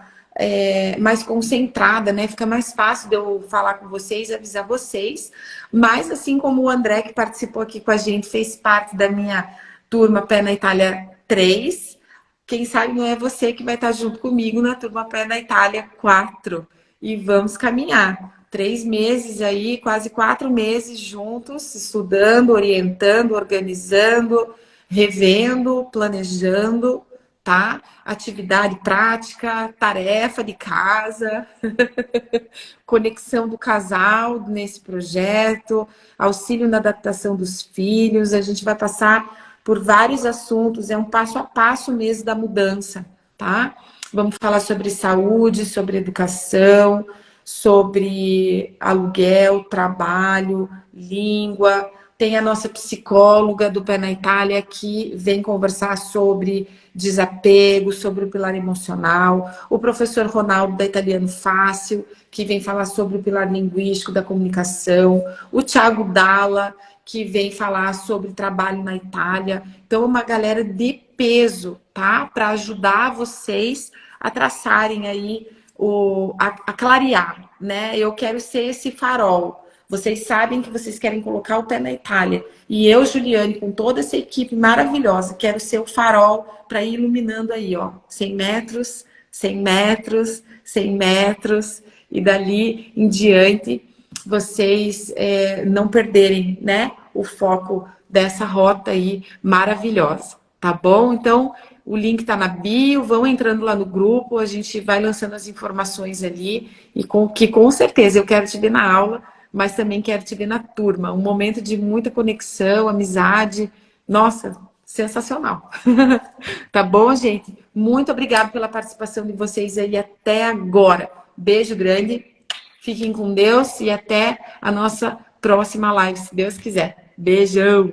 mais concentrada, né? Fica mais fácil de eu falar com vocês, avisar vocês. Mas assim como o André, que participou aqui com a gente, fez parte da minha turma Pé na Itália 3, quem sabe não é você que vai estar junto comigo na turma Pé na Itália 4. E vamos caminhar. 3 meses aí, quase 4 meses juntos, estudando, orientando, organizando, revendo, planejando, tá? Atividade prática, tarefa de casa, conexão do casal nesse projeto, auxílio na adaptação dos filhos. A gente vai passar por vários assuntos, é um passo a passo mesmo da mudança, tá? Vamos falar sobre saúde, sobre educação, sobre aluguel, trabalho, língua. Tem a nossa psicóloga do Pé na Itália que vem conversar sobre desapego, sobre o pilar emocional. O professor Ronaldo da Italiano Fácil, que vem falar sobre o pilar linguístico da comunicação. O Thiago Dalla, que vem falar sobre trabalho na Itália. Então, uma galera de peso, tá? Para ajudar vocês a traçarem aí, a clarear, né? Eu quero ser esse farol. Vocês sabem que vocês querem colocar o pé na Itália. E eu, Juliane, com toda essa equipe maravilhosa, quero ser o farol para ir iluminando aí, ó. 100 metros, 100 metros, 100 metros. E dali em diante, vocês não perderem, né, o foco dessa rota aí maravilhosa, tá bom? Então, o link tá na bio, vão entrando lá no grupo, a gente vai lançando as informações ali, e com certeza eu quero te ver na aula, mas também quero te ver na turma. Um momento de muita conexão, amizade. Nossa, sensacional. Tá bom, gente? Muito obrigada pela participação de vocês aí até agora. Beijo grande, fiquem com Deus e até a nossa próxima live, se Deus quiser. Beijão!